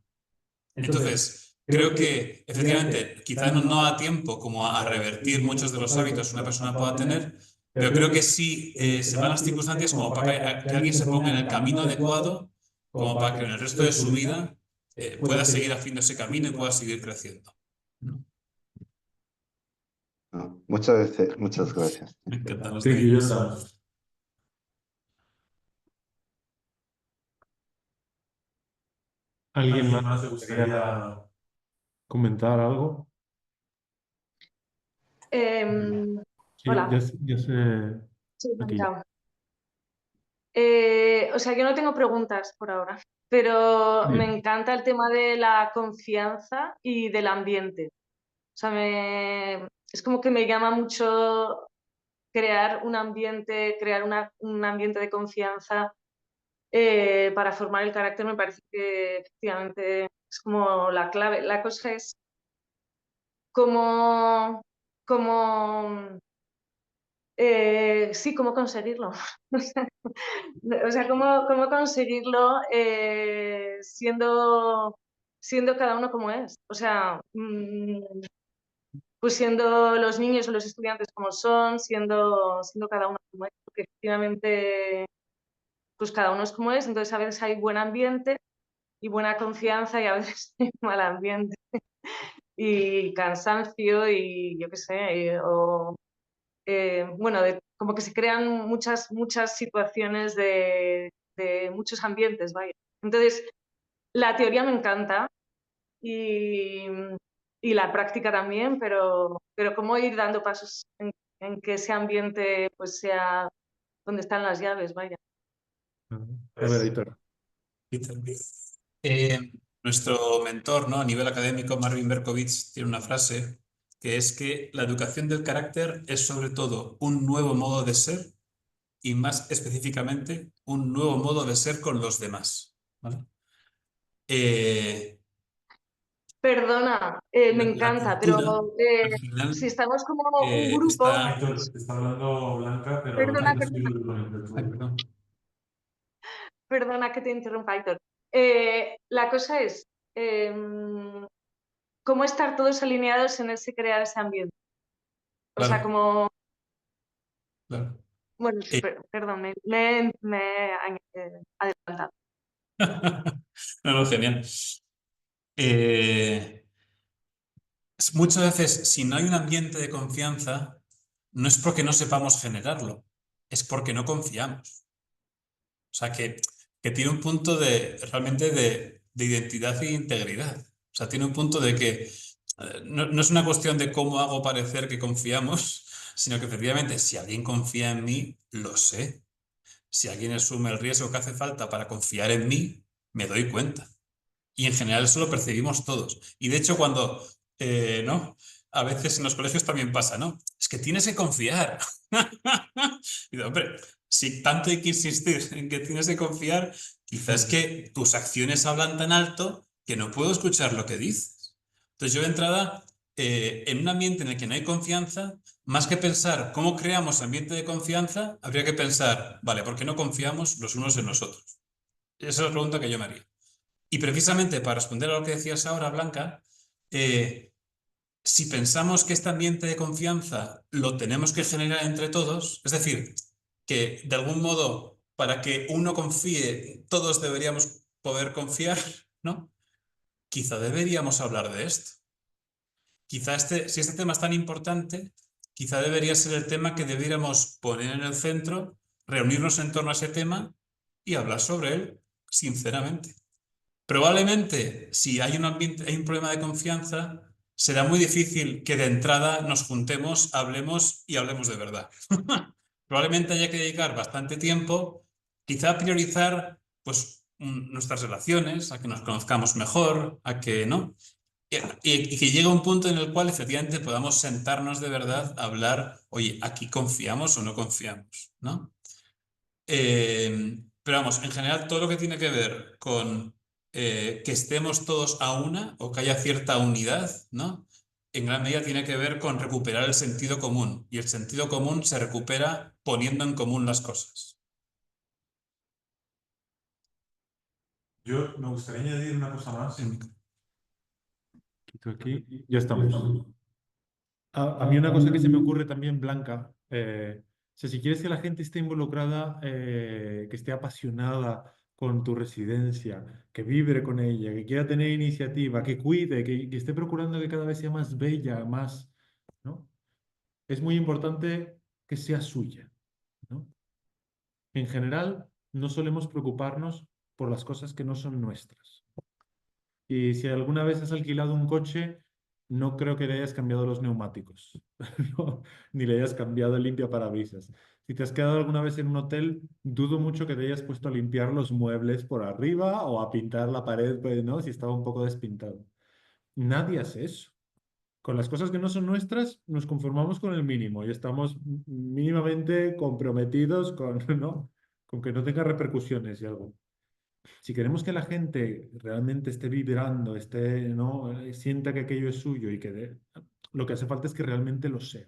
Entonces, creo que efectivamente quizá no da tiempo como a revertir muchos de los hábitos que una persona pueda tener, pero creo que sí se van las circunstancias como para que alguien se ponga en el camino adecuado, como para que en el resto de su vida pueda seguir haciendo ese camino y pueda seguir creciendo, ¿no? No, muchas gracias. Me encantan los Thank you, niños. Jonathan. ¿Alguien más le gustaría comentar algo? Sí, Hola, ya sé. soy Aquí. Chao. O sea, yo no tengo preguntas por ahora, pero me Bien. encanta el tema de la confianza y del ambiente. O sea, es como que me llama mucho crear un ambiente, un ambiente de confianza para formar el carácter. Me parece que efectivamente es como la clave. La cosa es cómo, cómo sí, cómo conseguirlo. O sea, cómo conseguirlo siendo cada uno como es. O sea, pues siendo los niños o los estudiantes como son, siendo cada uno como es, porque efectivamente pues cada uno es como es, entonces a veces hay buen ambiente y buena confianza y a veces hay mal ambiente. y cansancio y yo qué sé, bueno, como que se crean muchas situaciones de muchos ambientes, vaya. Entonces, la teoría me encanta y, y la práctica también, pero cómo ir dando pasos en que ese ambiente pues sea donde están las llaves, vaya. A ver, Aitor. Peter. Nuestro mentor, ¿no? A nivel académico, Marvin Berkowitz, tiene una frase que es que la educación del carácter es sobre todo un nuevo modo de ser y más específicamente un nuevo modo de ser con los demás. ¿Vale? Perdona, me La encanta, cultura, pero al si final, estamos como un grupo, está... Aitor, te está hablando Blanca, pero perdona Ay, no que, soy el ponente del ay, todo. perdón. perdona que te interrumpa, Héctor. La cosa es cómo estar todos alineados en ese crear ese ambiente. O sea, Claro, como, claro. bueno, sí, perdón, me he adelantado. No, no, genial. Muchas veces, si no hay un ambiente de confianza, no es porque no sepamos generarlo, es porque no confiamos. O sea, que tiene un punto de realmente de identidad e integridad. O sea, tiene un punto de que no es una cuestión de cómo hago parecer que confiamos, sino que efectivamente, si alguien confía en mí, lo sé. Si alguien asume el riesgo que hace falta para confiar en mí, me doy cuenta. Y en general eso lo percibimos todos. Y de hecho, cuando, ¿no? A veces en los colegios también pasa, ¿no? Es que tienes que confiar. Y digo, hombre, si tanto hay que insistir en que tienes que confiar, quizás es que tus acciones hablan tan alto que no puedo escuchar lo que dices. Entonces yo de entrada, en un ambiente en el que no hay confianza, más que pensar cómo creamos ambiente de confianza, habría que pensar, vale, ¿por qué no confiamos los unos en los otros? Esa es la pregunta que yo me haría. Y precisamente para responder a lo que decías ahora, Blanca, si pensamos que este ambiente de confianza lo tenemos que generar entre todos, es decir, que de algún modo para que uno confíe, todos deberíamos poder confiar, ¿no? Quizá deberíamos hablar de esto. Quizá si este tema es tan importante, quizá debería ser el tema que debiéramos poner en el centro, reunirnos en torno a ese tema y hablar sobre él sinceramente. Probablemente, si hay un ambiente, hay un problema de confianza, será muy difícil que de entrada nos juntemos, hablemos y hablemos de verdad. Probablemente haya que dedicar bastante tiempo, quizá a priorizar pues, nuestras relaciones, a que nos conozcamos mejor, a que, ¿no? Y que llegue un punto en el cual efectivamente podamos sentarnos de verdad a hablar, oye, ¿aquí confiamos o no confiamos? ¿No? Pero vamos, en general todo lo que tiene que ver con que estemos todos a una o que haya cierta unidad, ¿no? En gran medida tiene que ver con recuperar el sentido común. Y el sentido común se recupera poniendo en común las cosas. Yo me gustaría añadir una cosa más. En- Quito aquí. Ya estamos. A mí una cosa que se me ocurre también, Blanca, o sea, si quieres que la gente esté involucrada, que esté apasionada con tu residencia, que vibre con ella, que quiera tener iniciativa, que cuide, que esté procurando que cada vez sea más bella, más, ¿no? Es muy importante que sea suya, ¿no? En general, no solemos preocuparnos por las cosas que no son nuestras. Y si alguna vez has alquilado un coche, no creo que le hayas cambiado los neumáticos, ¿no? Ni le hayas cambiado el limpiaparabrisas. Si te has quedado alguna vez en un hotel, dudo mucho que te hayas puesto a limpiar los muebles por arriba o a pintar la pared, pues, ¿no? Si estaba un poco despintado. Nadie hace eso. Con las cosas que no son nuestras, nos conformamos con el mínimo y estamos mínimamente comprometidos con, ¿no? Con que no tenga repercusiones y algo. Si queremos que la gente realmente esté vibrando, esté, ¿no? Sienta que aquello es suyo y lo que hace falta es que realmente lo sea.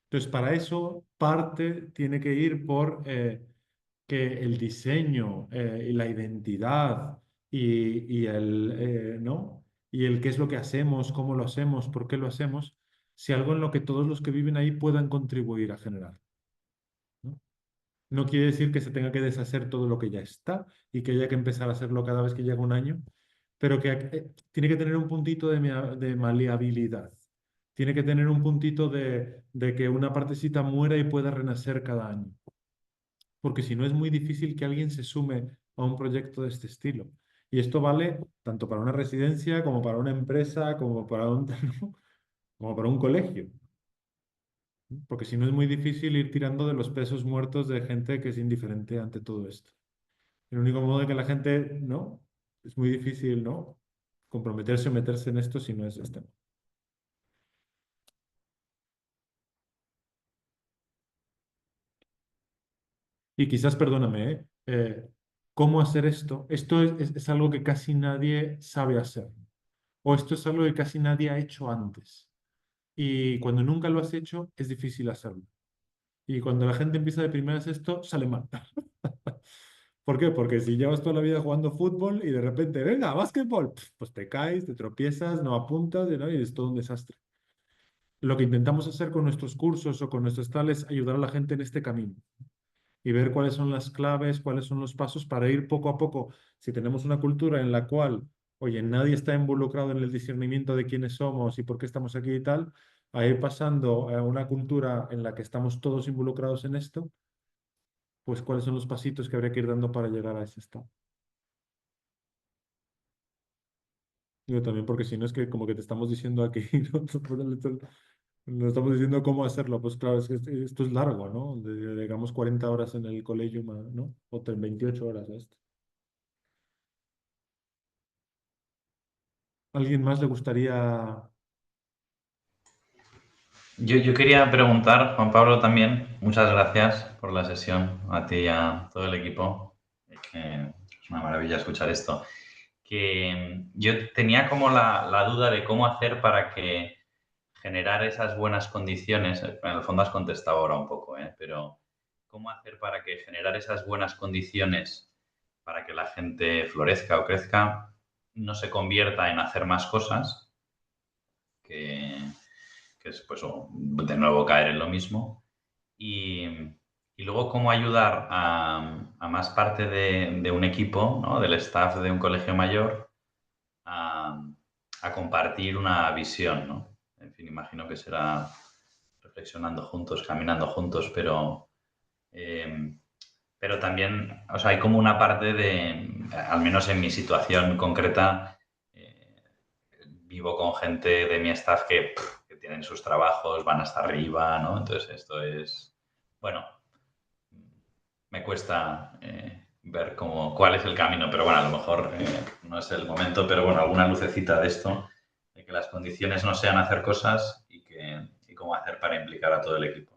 Entonces, para eso, parte tiene que ir por que el diseño y la identidad y ¿no? Y el qué es lo que hacemos, cómo lo hacemos, por qué lo hacemos, sea algo en lo que todos los que viven ahí puedan contribuir a generar, ¿no? No quiere decir que se tenga que deshacer todo lo que ya está y que haya que empezar a hacerlo cada vez que llega un año, pero que tiene que tener un puntito de maleabilidad. Tiene que tener un puntito de que una partecita muera y pueda renacer cada año. Porque si no es muy difícil que alguien se sume a un proyecto de este estilo. Y esto vale tanto para una residencia como para una empresa, como para un, como para un colegio. Porque si no es muy difícil ir tirando de los pesos muertos de gente que es indiferente ante todo esto. El único modo de que la gente, ¿no? Es muy difícil, ¿no? Comprometerse o meterse en esto si no es este. Y quizás, perdóname, ¿cómo hacer esto? Esto es algo que casi nadie sabe hacer. O esto es algo que casi nadie ha hecho antes. Y cuando nunca lo has hecho, es difícil hacerlo. Y cuando la gente empieza de primeras esto, sale mal. ¿Por qué? Porque si llevas toda la vida jugando fútbol y de repente, venga, básquetbol, pues te caes, te tropiezas, no apuntas, ¿no? Y es todo un desastre. Lo que intentamos hacer con nuestros cursos o con nuestros tales es ayudar a la gente en este camino y ver cuáles son las claves, cuáles son los pasos para ir poco a poco. Si tenemos una cultura en la cual, oye, nadie está involucrado en el discernimiento de quiénes somos y por qué estamos aquí y tal, a ir pasando a una cultura en la que estamos todos involucrados en esto, pues cuáles son los pasitos que habría que ir dando para llegar a ese estado. Digo también porque si no es que como que te estamos diciendo aquí, ¿no? No estamos diciendo cómo hacerlo, pues claro, es que esto es largo, ¿no? Digamos 40 horas en el colegio, ¿no? O 28 horas a esto. ¿Alguien más le gustaría? Yo quería preguntar, Juan Pablo, también, muchas gracias por la sesión, a ti y a todo el equipo, que es una maravilla escuchar esto, que yo tenía como la duda de cómo hacer para que generar esas buenas condiciones, en el fondo has contestado ahora un poco, pero cómo hacer para que generar esas buenas condiciones para que la gente florezca o crezca no se convierta en hacer más cosas, que es pues de nuevo caer en lo mismo. Y, y luego cómo ayudar a más parte de un equipo, ¿no? Del staff de un colegio mayor, a, a compartir una visión, ¿no? En fin, imagino que será reflexionando juntos, caminando juntos, eh, pero también, o sea, hay como una parte de, al menos en mi situación concreta, vivo con gente de mi staff que tienen sus trabajos, van hasta arriba, ¿no? Entonces esto es, bueno, me cuesta ver cuál es el camino, pero bueno, a lo mejor no es el momento, pero bueno, alguna lucecita de esto, de que las condiciones no sean hacer cosas y cómo hacer para implicar a todo el equipo.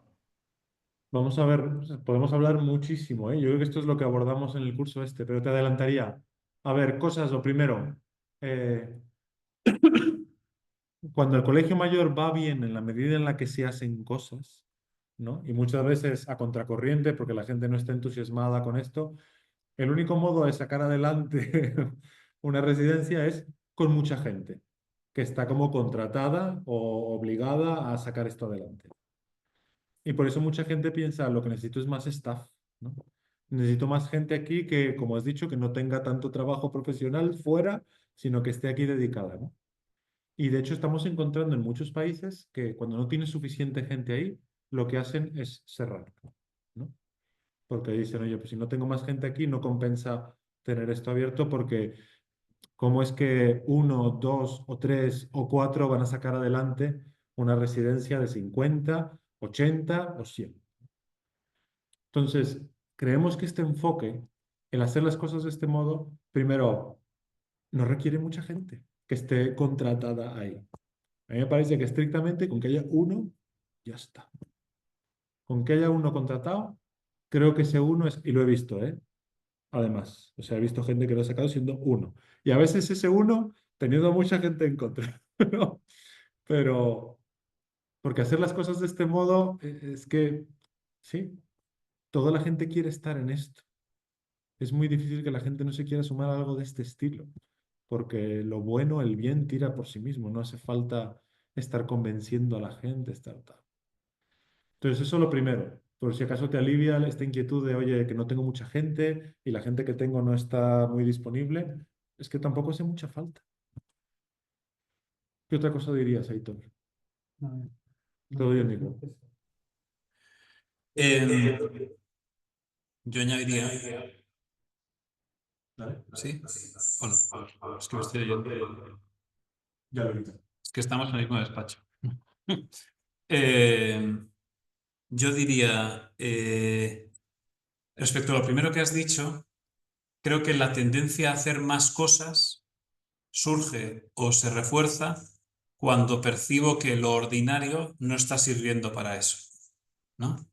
Vamos a ver, podemos hablar muchísimo, ¿eh? Yo creo que esto es lo que abordamos en el curso este, pero te adelantaría. A ver, cosas, lo primero, eh, cuando el colegio mayor va bien en la medida en la que se hacen cosas, ¿no? Y muchas veces a contracorriente, porque la gente no está entusiasmada con esto, el único modo de sacar adelante una residencia es con mucha gente que está como contratada o obligada a sacar esto adelante. Y por eso mucha gente piensa, lo que necesito es más staff, ¿no? Necesito más gente aquí que, como has dicho, que no tenga tanto trabajo profesional fuera, sino que esté aquí dedicada, ¿no? Y de hecho estamos encontrando en muchos países que cuando no tiene suficiente gente ahí, lo que hacen es cerrar, ¿no? Porque dicen, oye, pues si no tengo más gente aquí, no compensa tener esto abierto porque ¿cómo es que uno, dos o tres o cuatro van a sacar adelante una residencia de 50, 80 o 100? Entonces, creemos que este enfoque, el hacer las cosas de este modo, primero, no requiere mucha gente que esté contratada ahí. A mí me parece que estrictamente con que haya uno, ya está. Con que haya uno contratado, creo que ese uno es, y lo he visto, ¿eh? Además, o sea, he visto gente que lo ha sacado siendo uno. Y a veces ese uno teniendo mucha gente en contra, ¿no? Pero, porque hacer las cosas de este modo es que, sí, toda la gente quiere estar en esto. Es muy difícil que la gente no se quiera sumar a algo de este estilo, porque lo bueno, el bien, tira por sí mismo. No hace falta estar convenciendo a la gente, estar tal. Entonces, eso es lo primero. Por si acaso te alivia esta inquietud de, oye, que no tengo mucha gente y la gente que tengo no está muy disponible, es que tampoco hace mucha falta. ¿Qué otra cosa dirías, Aitor? Todo bien, Nico. Yo añadiría... ¿Sí? Hola. Es que me estoy oyendo. Ya lo ahorita. Es que estamos en el mismo despacho. Yo diría, respecto a lo primero que has dicho, creo que la tendencia a hacer más cosas surge o se refuerza cuando percibo que lo ordinario no está sirviendo para eso, ¿no?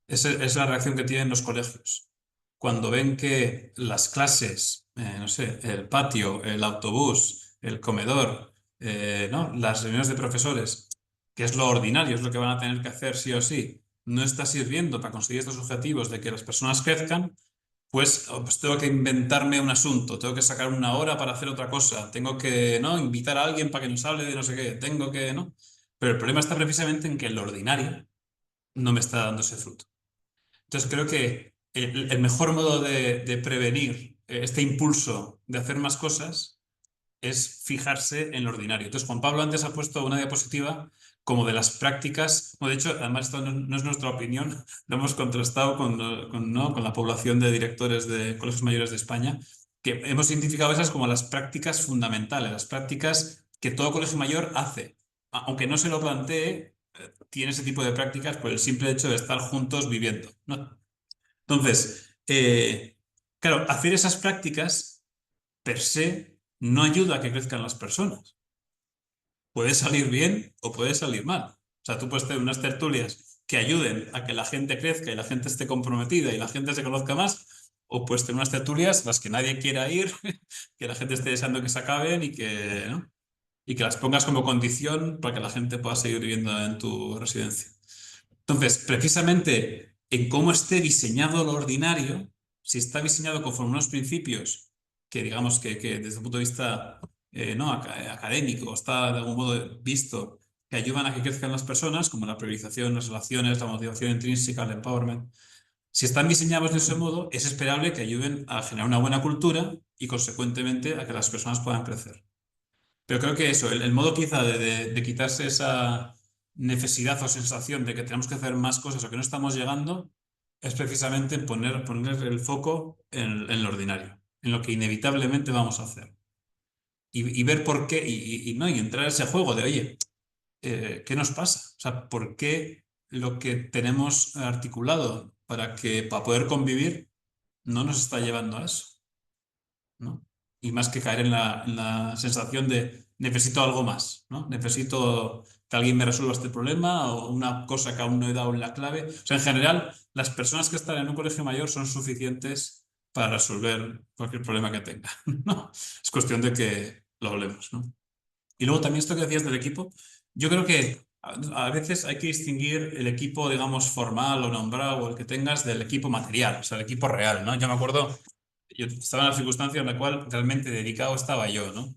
Esa es la reacción que tienen los colegios. Cuando ven que las clases, no sé, el patio, el autobús, el comedor, ¿no? Las reuniones de profesores, que es lo ordinario, es lo que van a tener que hacer sí o sí, no está sirviendo para conseguir estos objetivos de que las personas crezcan, pues tengo que inventarme un asunto, tengo que sacar una hora para hacer otra cosa, tengo que, ¿no? Invitar a alguien para que nos hable de no sé qué, tengo que, ¿no? Pero el problema está precisamente en que lo ordinario no me está dando ese fruto. Entonces creo que el mejor modo de prevenir este impulso de hacer más cosas es fijarse en lo ordinario. Entonces Juan Pablo antes ha puesto una diapositiva como de las prácticas, bueno, de hecho, además esto no es nuestra opinión, lo hemos contrastado ¿no? con la población de directores de colegios mayores de España, que hemos identificado esas como las prácticas fundamentales, las prácticas que todo colegio mayor hace. Aunque no se lo plantee, tiene ese tipo de prácticas por el simple hecho de estar juntos viviendo, ¿no? Entonces, claro, hacer esas prácticas per se no ayuda a que crezcan las personas. Puede salir bien o puede salir mal. O sea, tú puedes tener unas tertulias que ayuden a que la gente crezca y la gente esté comprometida y la gente se conozca más, o puedes tener unas tertulias a las que nadie quiera ir, que la gente esté deseando que se acaben y que, ¿no? Y que las pongas como condición para que la gente pueda seguir viviendo en tu residencia. Entonces, precisamente en cómo esté diseñado lo ordinario, si está diseñado conforme unos principios que digamos que desde el punto de vista no, académico está de algún modo visto que ayudan a que crezcan las personas, como la priorización, las relaciones, la motivación intrínseca, el empowerment, si están diseñados de ese modo, es esperable que ayuden a generar una buena cultura y consecuentemente a que las personas puedan crecer. Pero creo que eso, el modo quizá de quitarse esa necesidad o sensación de que tenemos que hacer más cosas o que no estamos llegando, es precisamente poner el foco en lo ordinario, en lo que inevitablemente vamos a hacer. Y ver por qué, ¿no? Y entrar a ese juego de, oye, ¿qué nos pasa? O sea, ¿por qué lo que tenemos articulado para poder convivir no nos está llevando a eso? ¿No? Y más que caer en la sensación de necesito algo más, ¿no? Necesito que alguien me resuelva este problema o una cosa que aún no he dado en la clave. O sea, en general, las personas que están en un colegio mayor son suficientes para resolver cualquier problema que tenga, ¿no? Es cuestión de que lo hablemos, ¿no? Y luego también esto que decías del equipo, yo creo que a veces hay que distinguir el equipo, digamos, formal o nombrado o el que tengas del equipo material, o sea, el equipo real, ¿no? Yo me acuerdo, yo estaba en la circunstancia en la cual realmente dedicado estaba yo, ¿no?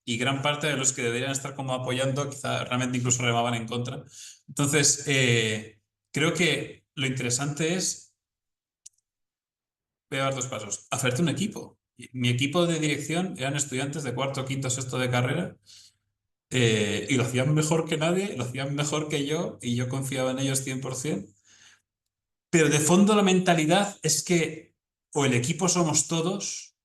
Y gran parte de los que deberían estar como apoyando, quizá realmente incluso remaban en contra. Entonces, creo que lo interesante es, voy a dar dos pasos, hacerte un equipo. Mi equipo de dirección eran estudiantes de cuarto, quinto, sexto de carrera. Y lo hacían mejor que nadie, lo hacían mejor que yo y yo confiaba en ellos 100%. Pero de fondo la mentalidad es que o el equipo somos todos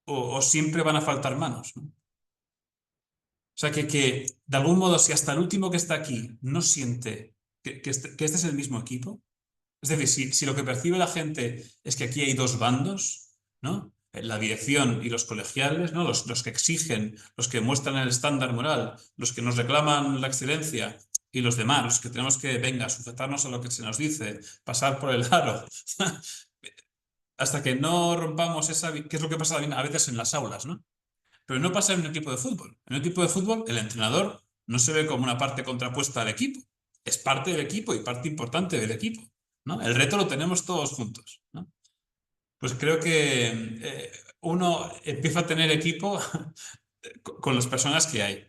o siempre van a faltar manos, ¿no? O sea que de algún modo si hasta el último que está aquí no siente que este es el mismo equipo, es decir, si lo que percibe la gente es que aquí hay dos bandos, ¿no? La dirección y los colegiales, ¿no? Los que exigen, los que muestran el estándar moral, los que nos reclaman la excelencia y los demás, los que tenemos que, venga, sujetarnos a lo que se nos dice, pasar por el aro. Hasta que no rompamos esa... ¿Qué es lo que pasa también a veces en las aulas, ¿no? Pero no pasa en un equipo de fútbol. En un equipo de fútbol, el entrenador no se ve como una parte contrapuesta al equipo. Es parte del equipo y parte importante del equipo, ¿no? El reto lo tenemos todos juntos, ¿no? Pues creo que uno empieza a tener equipo con las personas que hay,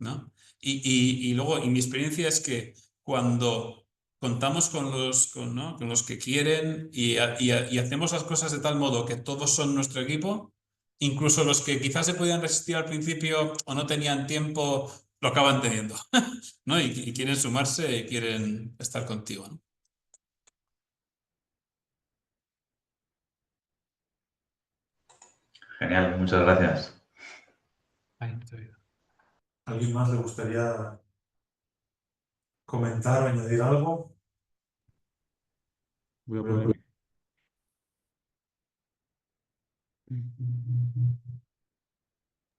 ¿no? Y luego, y mi experiencia es que cuando contamos ¿no? con los que quieren y hacemos las cosas de tal modo que todos son nuestro equipo, incluso los que quizás se podían resistir al principio o no tenían tiempo, lo acaban teniendo, ¿no? Y quieren sumarse y quieren estar contigo, ¿no? Genial, muchas gracias. ¿Alguien más le gustaría comentar o añadir algo? Voy a poner...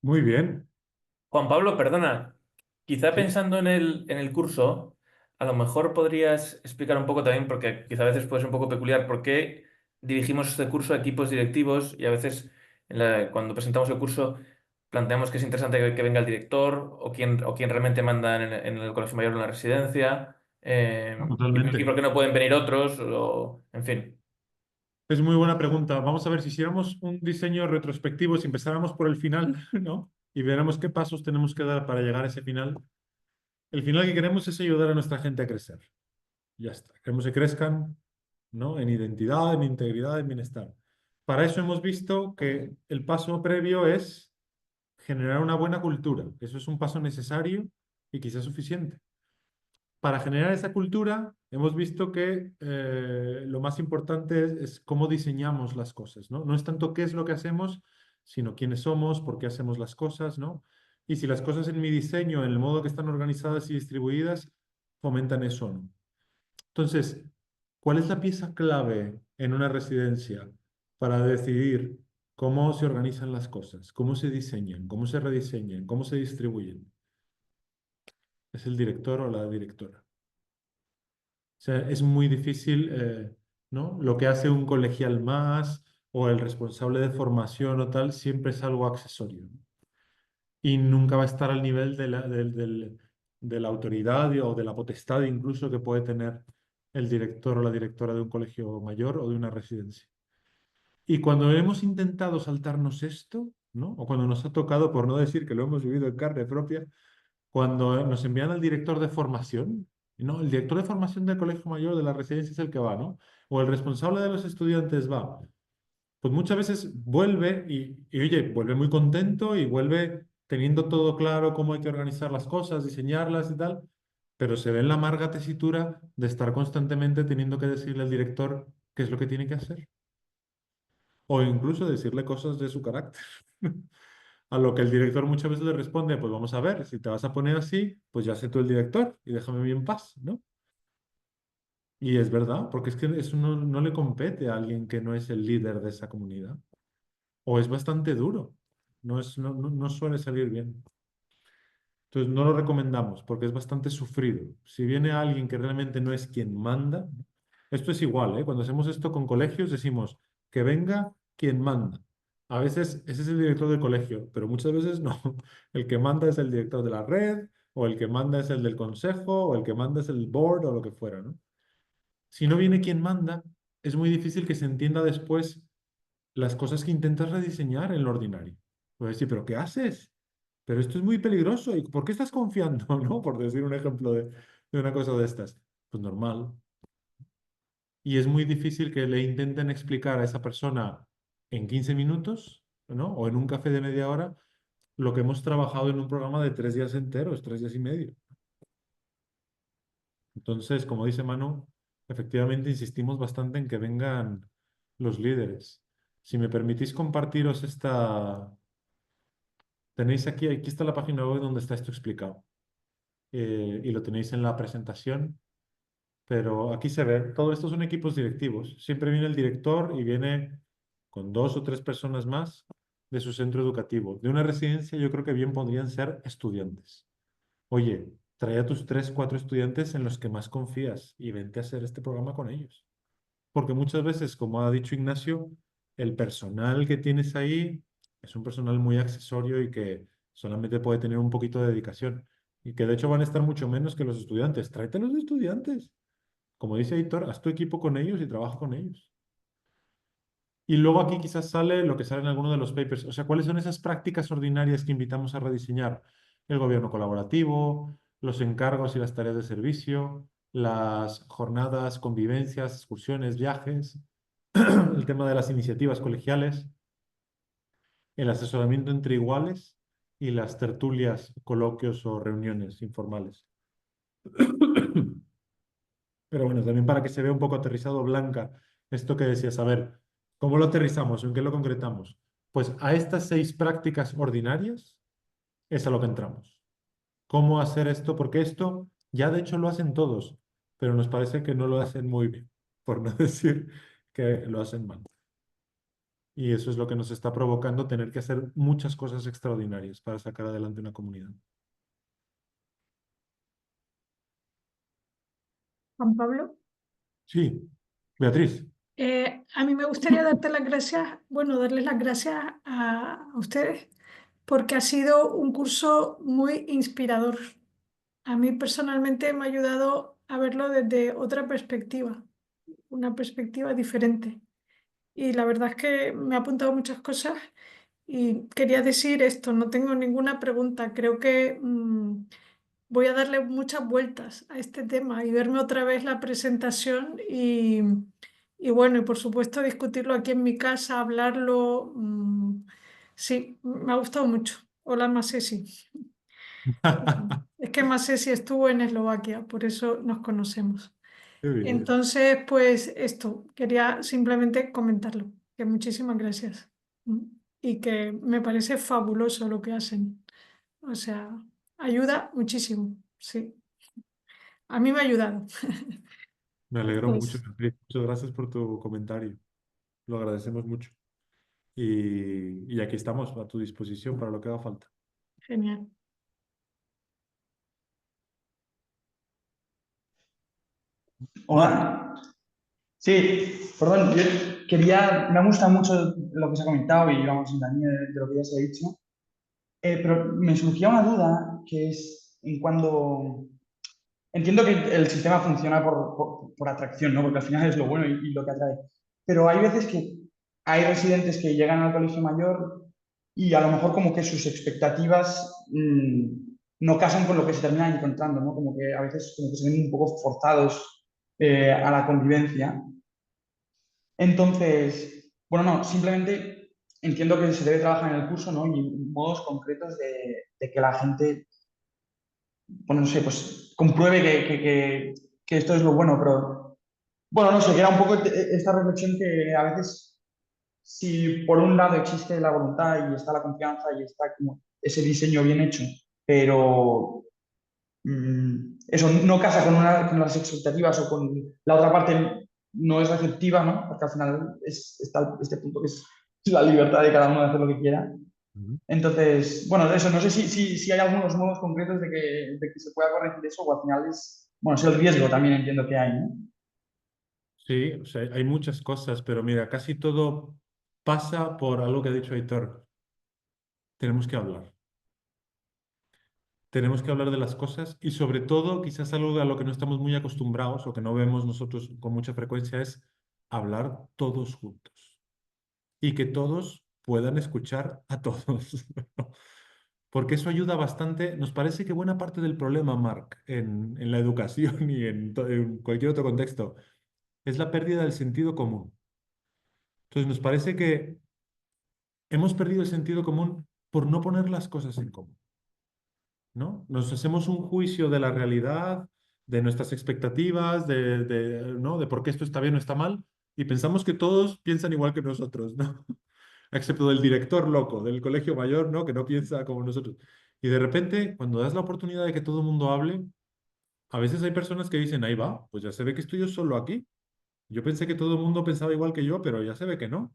Muy bien. Juan Pablo, perdona, quizá Sí. pensando en el curso, a lo mejor podrías explicar un poco también, porque quizá a veces puede ser un poco peculiar, por qué dirigimos este curso a equipos directivos y a veces cuando presentamos el curso planteamos que es interesante que venga el director o quien realmente manda en el colegio mayor o en la residencia, y por qué no pueden venir otros, o, en fin. Es muy buena pregunta. Vamos a ver si hiciéramos un diseño retrospectivo, si empezáramos por el final, ¿no? Y viéramos qué pasos tenemos que dar para llegar a ese final. El final que queremos es ayudar a nuestra gente a crecer. Ya está. Queremos que crezcan, ¿no? En identidad, en integridad, en bienestar. Para eso hemos visto que el paso previo es generar una buena cultura. Eso es un paso necesario y quizás suficiente. Para generar esa cultura, hemos visto que lo más importante es cómo diseñamos las cosas, ¿no? No es tanto qué es lo que hacemos, sino quiénes somos, por qué hacemos las cosas, ¿no? Y si las cosas en mi diseño, en el modo que están organizadas y distribuidas, fomentan eso o no. Entonces, ¿cuál es la pieza clave en una residencia para decidir cómo se organizan las cosas, cómo se diseñan, cómo se rediseñan, cómo se distribuyen? Es el director o la directora. O sea, es muy difícil, ¿no? Lo que hace un colegial más o el responsable de formación o tal, siempre es algo accesorio, ¿no? Y nunca va a estar al nivel de la autoridad o de la potestad incluso que puede tener el director o la directora de un colegio mayor o de una residencia. Y cuando hemos intentado saltarnos esto, ¿no? O cuando nos ha tocado, por no decir que lo hemos vivido en carne propia, cuando nos envían al director de formación, ¿no? El director de formación del colegio mayor de la residencia es el que va, ¿no? O el responsable de los estudiantes va. Pues muchas veces vuelve y oye, vuelve muy contento y vuelve teniendo todo claro cómo hay que organizar las cosas, diseñarlas y tal, pero se ve en la amarga tesitura de estar constantemente teniendo que decirle al director qué es lo que tiene que hacer. O incluso decirle cosas de su carácter. A lo que el director muchas veces le responde, pues vamos a ver, si te vas a poner así, pues ya sé tú el director y déjame bien en paz, ¿no? Y es verdad, porque es que eso no le compete a alguien que no es el líder de esa comunidad. O es bastante duro. No suele salir bien. Entonces no lo recomendamos porque es bastante sufrido. Si viene alguien que realmente no es quien manda, esto es igual, ¿eh? Cuando hacemos esto con colegios decimos que venga quien manda. A veces ese es el director del colegio, pero muchas veces no. El que manda es el director de la red, o el que manda es el del consejo, o el que manda es el board, o lo que fuera, ¿no? Si no viene quien manda, es muy difícil que se entienda después las cosas que intentas rediseñar en lo ordinario. Puedes decir, ¿pero qué haces? Pero esto es muy peligroso. ¿Y por qué estás confiando, no? Por decir un ejemplo de una cosa de estas. Pues normal. Y es muy difícil que le intenten explicar a esa persona en 15 minutos, ¿no? O en un café de media hora, lo que hemos trabajado en un programa de 3 días enteros, 3 días y medio. Entonces, como dice Manu, efectivamente insistimos bastante en que vengan los líderes. Si me permitís compartiros esta... Tenéis aquí está la página web donde está esto explicado. Y lo tenéis en la presentación. Pero aquí se ve, todo esto son equipos directivos. Siempre viene el director y viene con 2 o 3 personas más de su centro educativo. De una residencia yo creo que bien podrían ser estudiantes. Oye, trae a tus 3, 4 estudiantes en los que más confías y vente a hacer este programa con ellos. Porque muchas veces, como ha dicho Ignacio, el personal que tienes ahí es un personal muy accesorio y que solamente puede tener un poquito de dedicación. Y que de hecho van a estar mucho menos que los estudiantes. Tráete a los estudiantes. Como dice Héctor, haz tu equipo con ellos y trabaja con ellos. Y luego aquí quizás sale lo que sale en alguno de los papers. O sea, ¿cuáles son esas prácticas ordinarias que invitamos a rediseñar? El gobierno colaborativo, los encargos y las tareas de servicio, las jornadas, convivencias, excursiones, viajes, el tema de las iniciativas colegiales, el asesoramiento entre iguales y las tertulias, coloquios o reuniones informales. Pero bueno, también para que se vea un poco aterrizado, Blanca, esto que decías, a ver, ¿cómo lo aterrizamos? ¿En qué lo concretamos? Pues a estas 6 prácticas ordinarias es a lo que entramos. ¿Cómo hacer esto? Porque esto ya de hecho lo hacen todos, pero nos parece que no lo hacen muy bien, por no decir que lo hacen mal. Y eso es lo que nos está provocando tener que hacer muchas cosas extraordinarias para sacar adelante una comunidad. Juan Pablo. Sí, Beatriz. A mí me gustaría darte las gracias, bueno, darles las gracias a ustedes, porque ha sido un curso muy inspirador. A mí personalmente me ha ayudado a verlo desde otra perspectiva, una perspectiva diferente. Y la verdad es que me ha apuntado muchas cosas y quería decir esto, no tengo ninguna pregunta, creo que voy a darle muchas vueltas a este tema y verme otra vez la presentación y bueno, y por supuesto discutirlo aquí en mi casa, hablarlo. Sí, me ha gustado mucho. Hola, Masesi. Es que Masesi estuvo en Eslovaquia, por eso nos conocemos. Qué bien. Entonces, pues esto, quería simplemente comentarlo, que muchísimas gracias. Y que me parece fabuloso lo que hacen. O sea, ayuda muchísimo, sí. A mí me ha ayudado. Me alegro mucho, Pues Beatriz. Muchas gracias por tu comentario. Lo agradecemos mucho. Y aquí estamos a tu disposición para lo que haga falta. genial. Hola. Sí, perdón, yo quería, me gusta mucho lo que se ha comentado y vamos en la línea de lo que ya se ha dicho, pero me surgía una duda que es en cuando entiendo que el sistema funciona por atracción, ¿no? Porque al final es lo bueno y lo que atrae. Pero hay veces que hay residentes que llegan al colegio mayor y a lo mejor como que sus expectativas no casan con lo que se terminan encontrando, ¿no? Como que a veces como que se ven un poco forzados a la convivencia. Entonces, bueno, no, simplemente entiendo que se debe trabajar en el curso, ¿no? Y modos concretos de que la gente, bueno, no sé, pues compruebe que esto es lo bueno, pero bueno, no sé, que era un poco esta reflexión que a veces, si por un lado existe la voluntad y está la confianza y está como ese diseño bien hecho, pero eso no casa con las expectativas o con la otra parte no es receptiva, ¿no? Porque al final está este punto que es la libertad de cada uno de hacer lo que quiera. Ujú. Entonces, bueno, de eso, no sé si hay algunos modos concretos de que se pueda corregir eso o al final es, bueno, es el riesgo también entiendo que hay, ¿no? Sí, o sea, hay muchas cosas, pero mira, casi todo pasa por algo que ha dicho Aitor. Tenemos que hablar. Tenemos que hablar de las cosas y sobre todo, quizás algo a lo que no estamos muy acostumbrados o que no vemos nosotros con mucha frecuencia es hablar todos juntos y que todos puedan escuchar a todos. Porque eso ayuda bastante. Nos parece que buena parte del problema, Marc, en la educación y en cualquier otro contexto, es la pérdida del sentido común. Entonces, nos parece que hemos perdido el sentido común por no poner las cosas en común, ¿no? Nos hacemos un juicio de la realidad, de nuestras expectativas, ¿no? De por qué esto está bien o está mal, y pensamos que todos piensan igual que nosotros, ¿no? Excepto del director loco del colegio mayor, ¿no? Que no piensa como nosotros. Y de repente, cuando das la oportunidad de que todo el mundo hable, a veces hay personas que dicen, ahí va, pues ya se ve que estoy yo solo aquí. Yo pensé que todo el mundo pensaba igual que yo, pero ya se ve que no.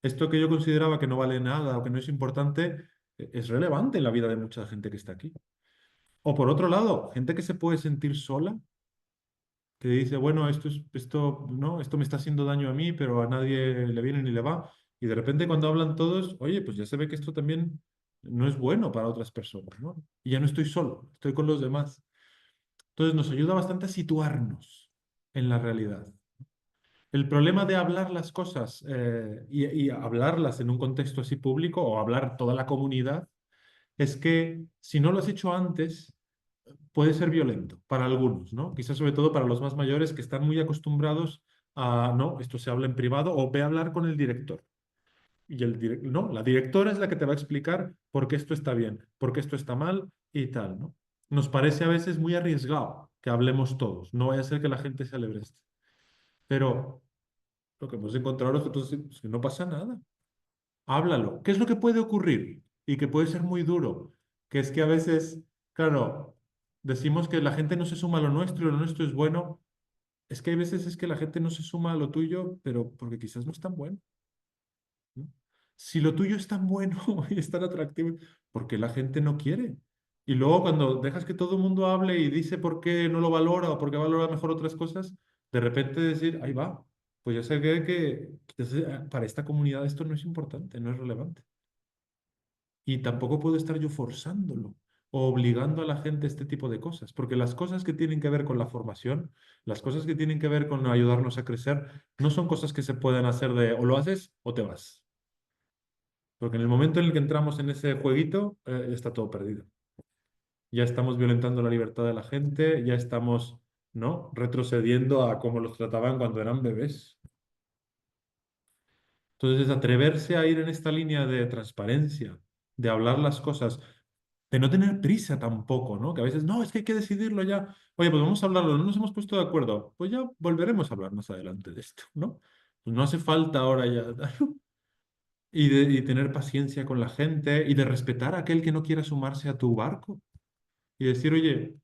Esto que yo consideraba que no vale nada o que no es importante, es relevante en la vida de mucha gente que está aquí. O por otro lado, gente que se puede sentir sola, que dice, bueno, esto me está haciendo daño a mí, pero a nadie le viene ni le va. Y de repente cuando hablan todos, oye, pues ya se ve que esto también no es bueno para otras personas, ¿no? Y ya no estoy solo, estoy con los demás. Entonces nos ayuda bastante a situarnos en la realidad. El problema de hablar las cosas y hablarlas en un contexto así público o hablar toda la comunidad es que si no lo has hecho antes, puede ser violento para algunos, ¿no? Quizás sobre todo para los más mayores que están muy acostumbrados a, no, esto se habla en privado o ve a hablar con el director. Y no, la directora es la que te va a explicar por qué esto está bien, por qué esto está mal y tal, ¿no? Nos parece a veces muy arriesgado que hablemos todos. No vaya a ser que la gente se alebreste. Pero lo que hemos encontrado nosotros es que no pasa nada. Háblalo. ¿Qué es lo que puede ocurrir? Y que puede ser muy duro. Que es que a veces, claro, decimos que la gente no se suma a lo nuestro y lo nuestro es bueno. Es que hay veces es que la gente no se suma a lo tuyo, pero porque quizás no es tan bueno, ¿no? Si lo tuyo es tan bueno y es tan atractivo, ¿por qué la gente no quiere? Y luego cuando dejas que todo el mundo hable y dice por qué no lo valora o por qué valora mejor otras cosas, de repente decir, ahí va, pues ya sé que para esta comunidad esto no es importante, no es relevante. Y tampoco puedo estar yo forzándolo o obligando a la gente a este tipo de cosas, porque las cosas que tienen que ver con la formación, las cosas que tienen que ver con ayudarnos a crecer, no son cosas que se pueden hacer de o lo haces o te vas. Porque en el momento en el que entramos en ese jueguito, está todo perdido. Ya estamos violentando la libertad de la gente, ya estamos, ¿no?, retrocediendo a cómo los trataban cuando eran bebés. Entonces, atreverse a ir en esta línea de transparencia, de hablar las cosas, de no tener prisa tampoco, ¿no? Que a veces, no, es que hay que decidirlo ya. Oye, pues vamos a hablarlo, no nos hemos puesto de acuerdo. Pues ya volveremos a hablar más adelante de esto, ¿no? Pues no hace falta ahora ya. Y tener paciencia con la gente y de respetar a aquel que no quiera sumarse a tu barco. Y decir, oye,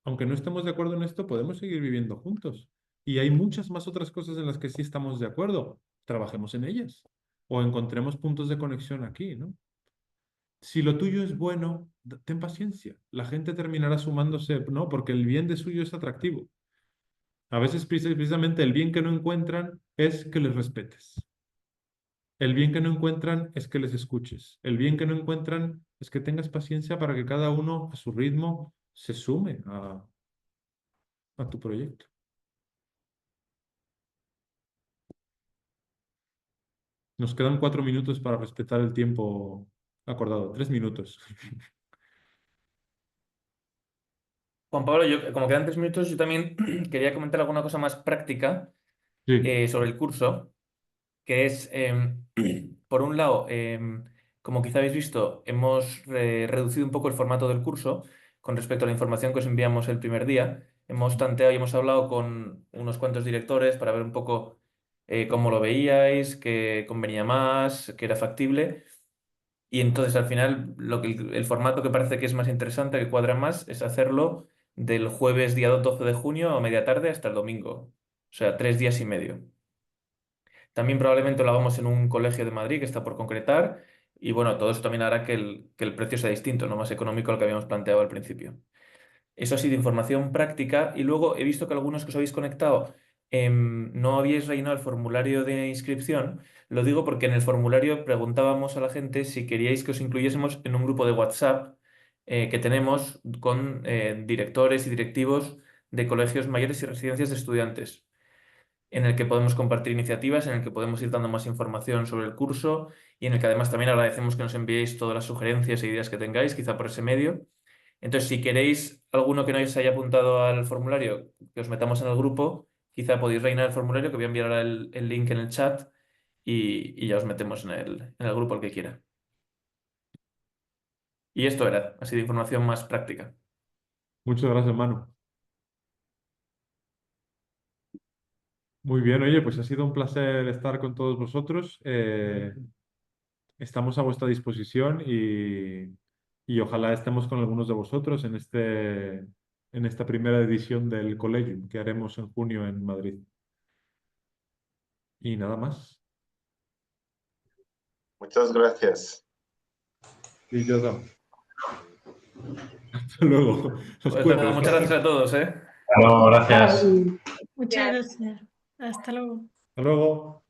aunque no estemos de acuerdo en esto, podemos seguir viviendo juntos. Y hay muchas más otras cosas en las que sí estamos de acuerdo. Trabajemos en ellas. O encontremos puntos de conexión aquí, ¿no? Si lo tuyo es bueno, ten paciencia. La gente terminará sumándose, ¿no? Porque el bien de suyo es atractivo. A veces precisamente el bien que no encuentran es que les respetes. El bien que no encuentran es que les escuches. El bien que no encuentran es que tengas paciencia para que cada uno a su ritmo se sume a tu proyecto. Nos quedan 4 minutos para respetar el tiempo acordado. 3 minutos. Juan Pablo, como quedan 3 minutos, yo también quería comentar alguna cosa más práctica Sí, sobre el curso, que es, por un lado, como quizá habéis visto, hemos reducido un poco el formato del curso con respecto a la información que os enviamos el primer día. Hemos tanteado y hemos hablado con unos cuantos directores para ver un poco cómo lo veíais, qué convenía más, qué era factible. Y entonces al final el formato que parece que es más interesante, que cuadra más, es hacerlo del jueves día 12 de junio a media tarde hasta el domingo. O sea, 3 días y medio. También probablemente lo hagamos en un colegio de Madrid que está por concretar. Y bueno, todo eso también hará que el precio sea distinto, no más económico al que habíamos planteado al principio. Eso ha sido información práctica. Y luego he visto que algunos que os habéis conectado no habíais rellenado el formulario de inscripción. Lo digo porque en el formulario preguntábamos a la gente si queríais que os incluyésemos en un grupo de WhatsApp que tenemos con directores y directivos de colegios mayores y residencias de estudiantes, en el que podemos compartir iniciativas, en el que podemos ir dando más información sobre el curso y en el que además también agradecemos que nos enviéis todas las sugerencias e ideas que tengáis, quizá por ese medio. Entonces, si queréis alguno que no se haya apuntado al formulario, que os metamos en el grupo, quizá podéis rellenar el formulario, que voy a enviar ahora el link en el chat y ya os metemos en el grupo el que quiera. Y esto era, así de información más práctica. muchas gracias, hermano. Muy bien, oye, pues ha sido un placer estar con todos vosotros. Estamos a vuestra disposición y ojalá estemos con algunos de vosotros en esta primera edición del Collegium que haremos en junio en Madrid. Y nada más. Muchas gracias. Y yo hasta luego. Os Pues cuido. nada, muchas gracias a todos, ¿eh? Hasta luego, gracias. Muchas gracias. Hasta luego. Hasta luego.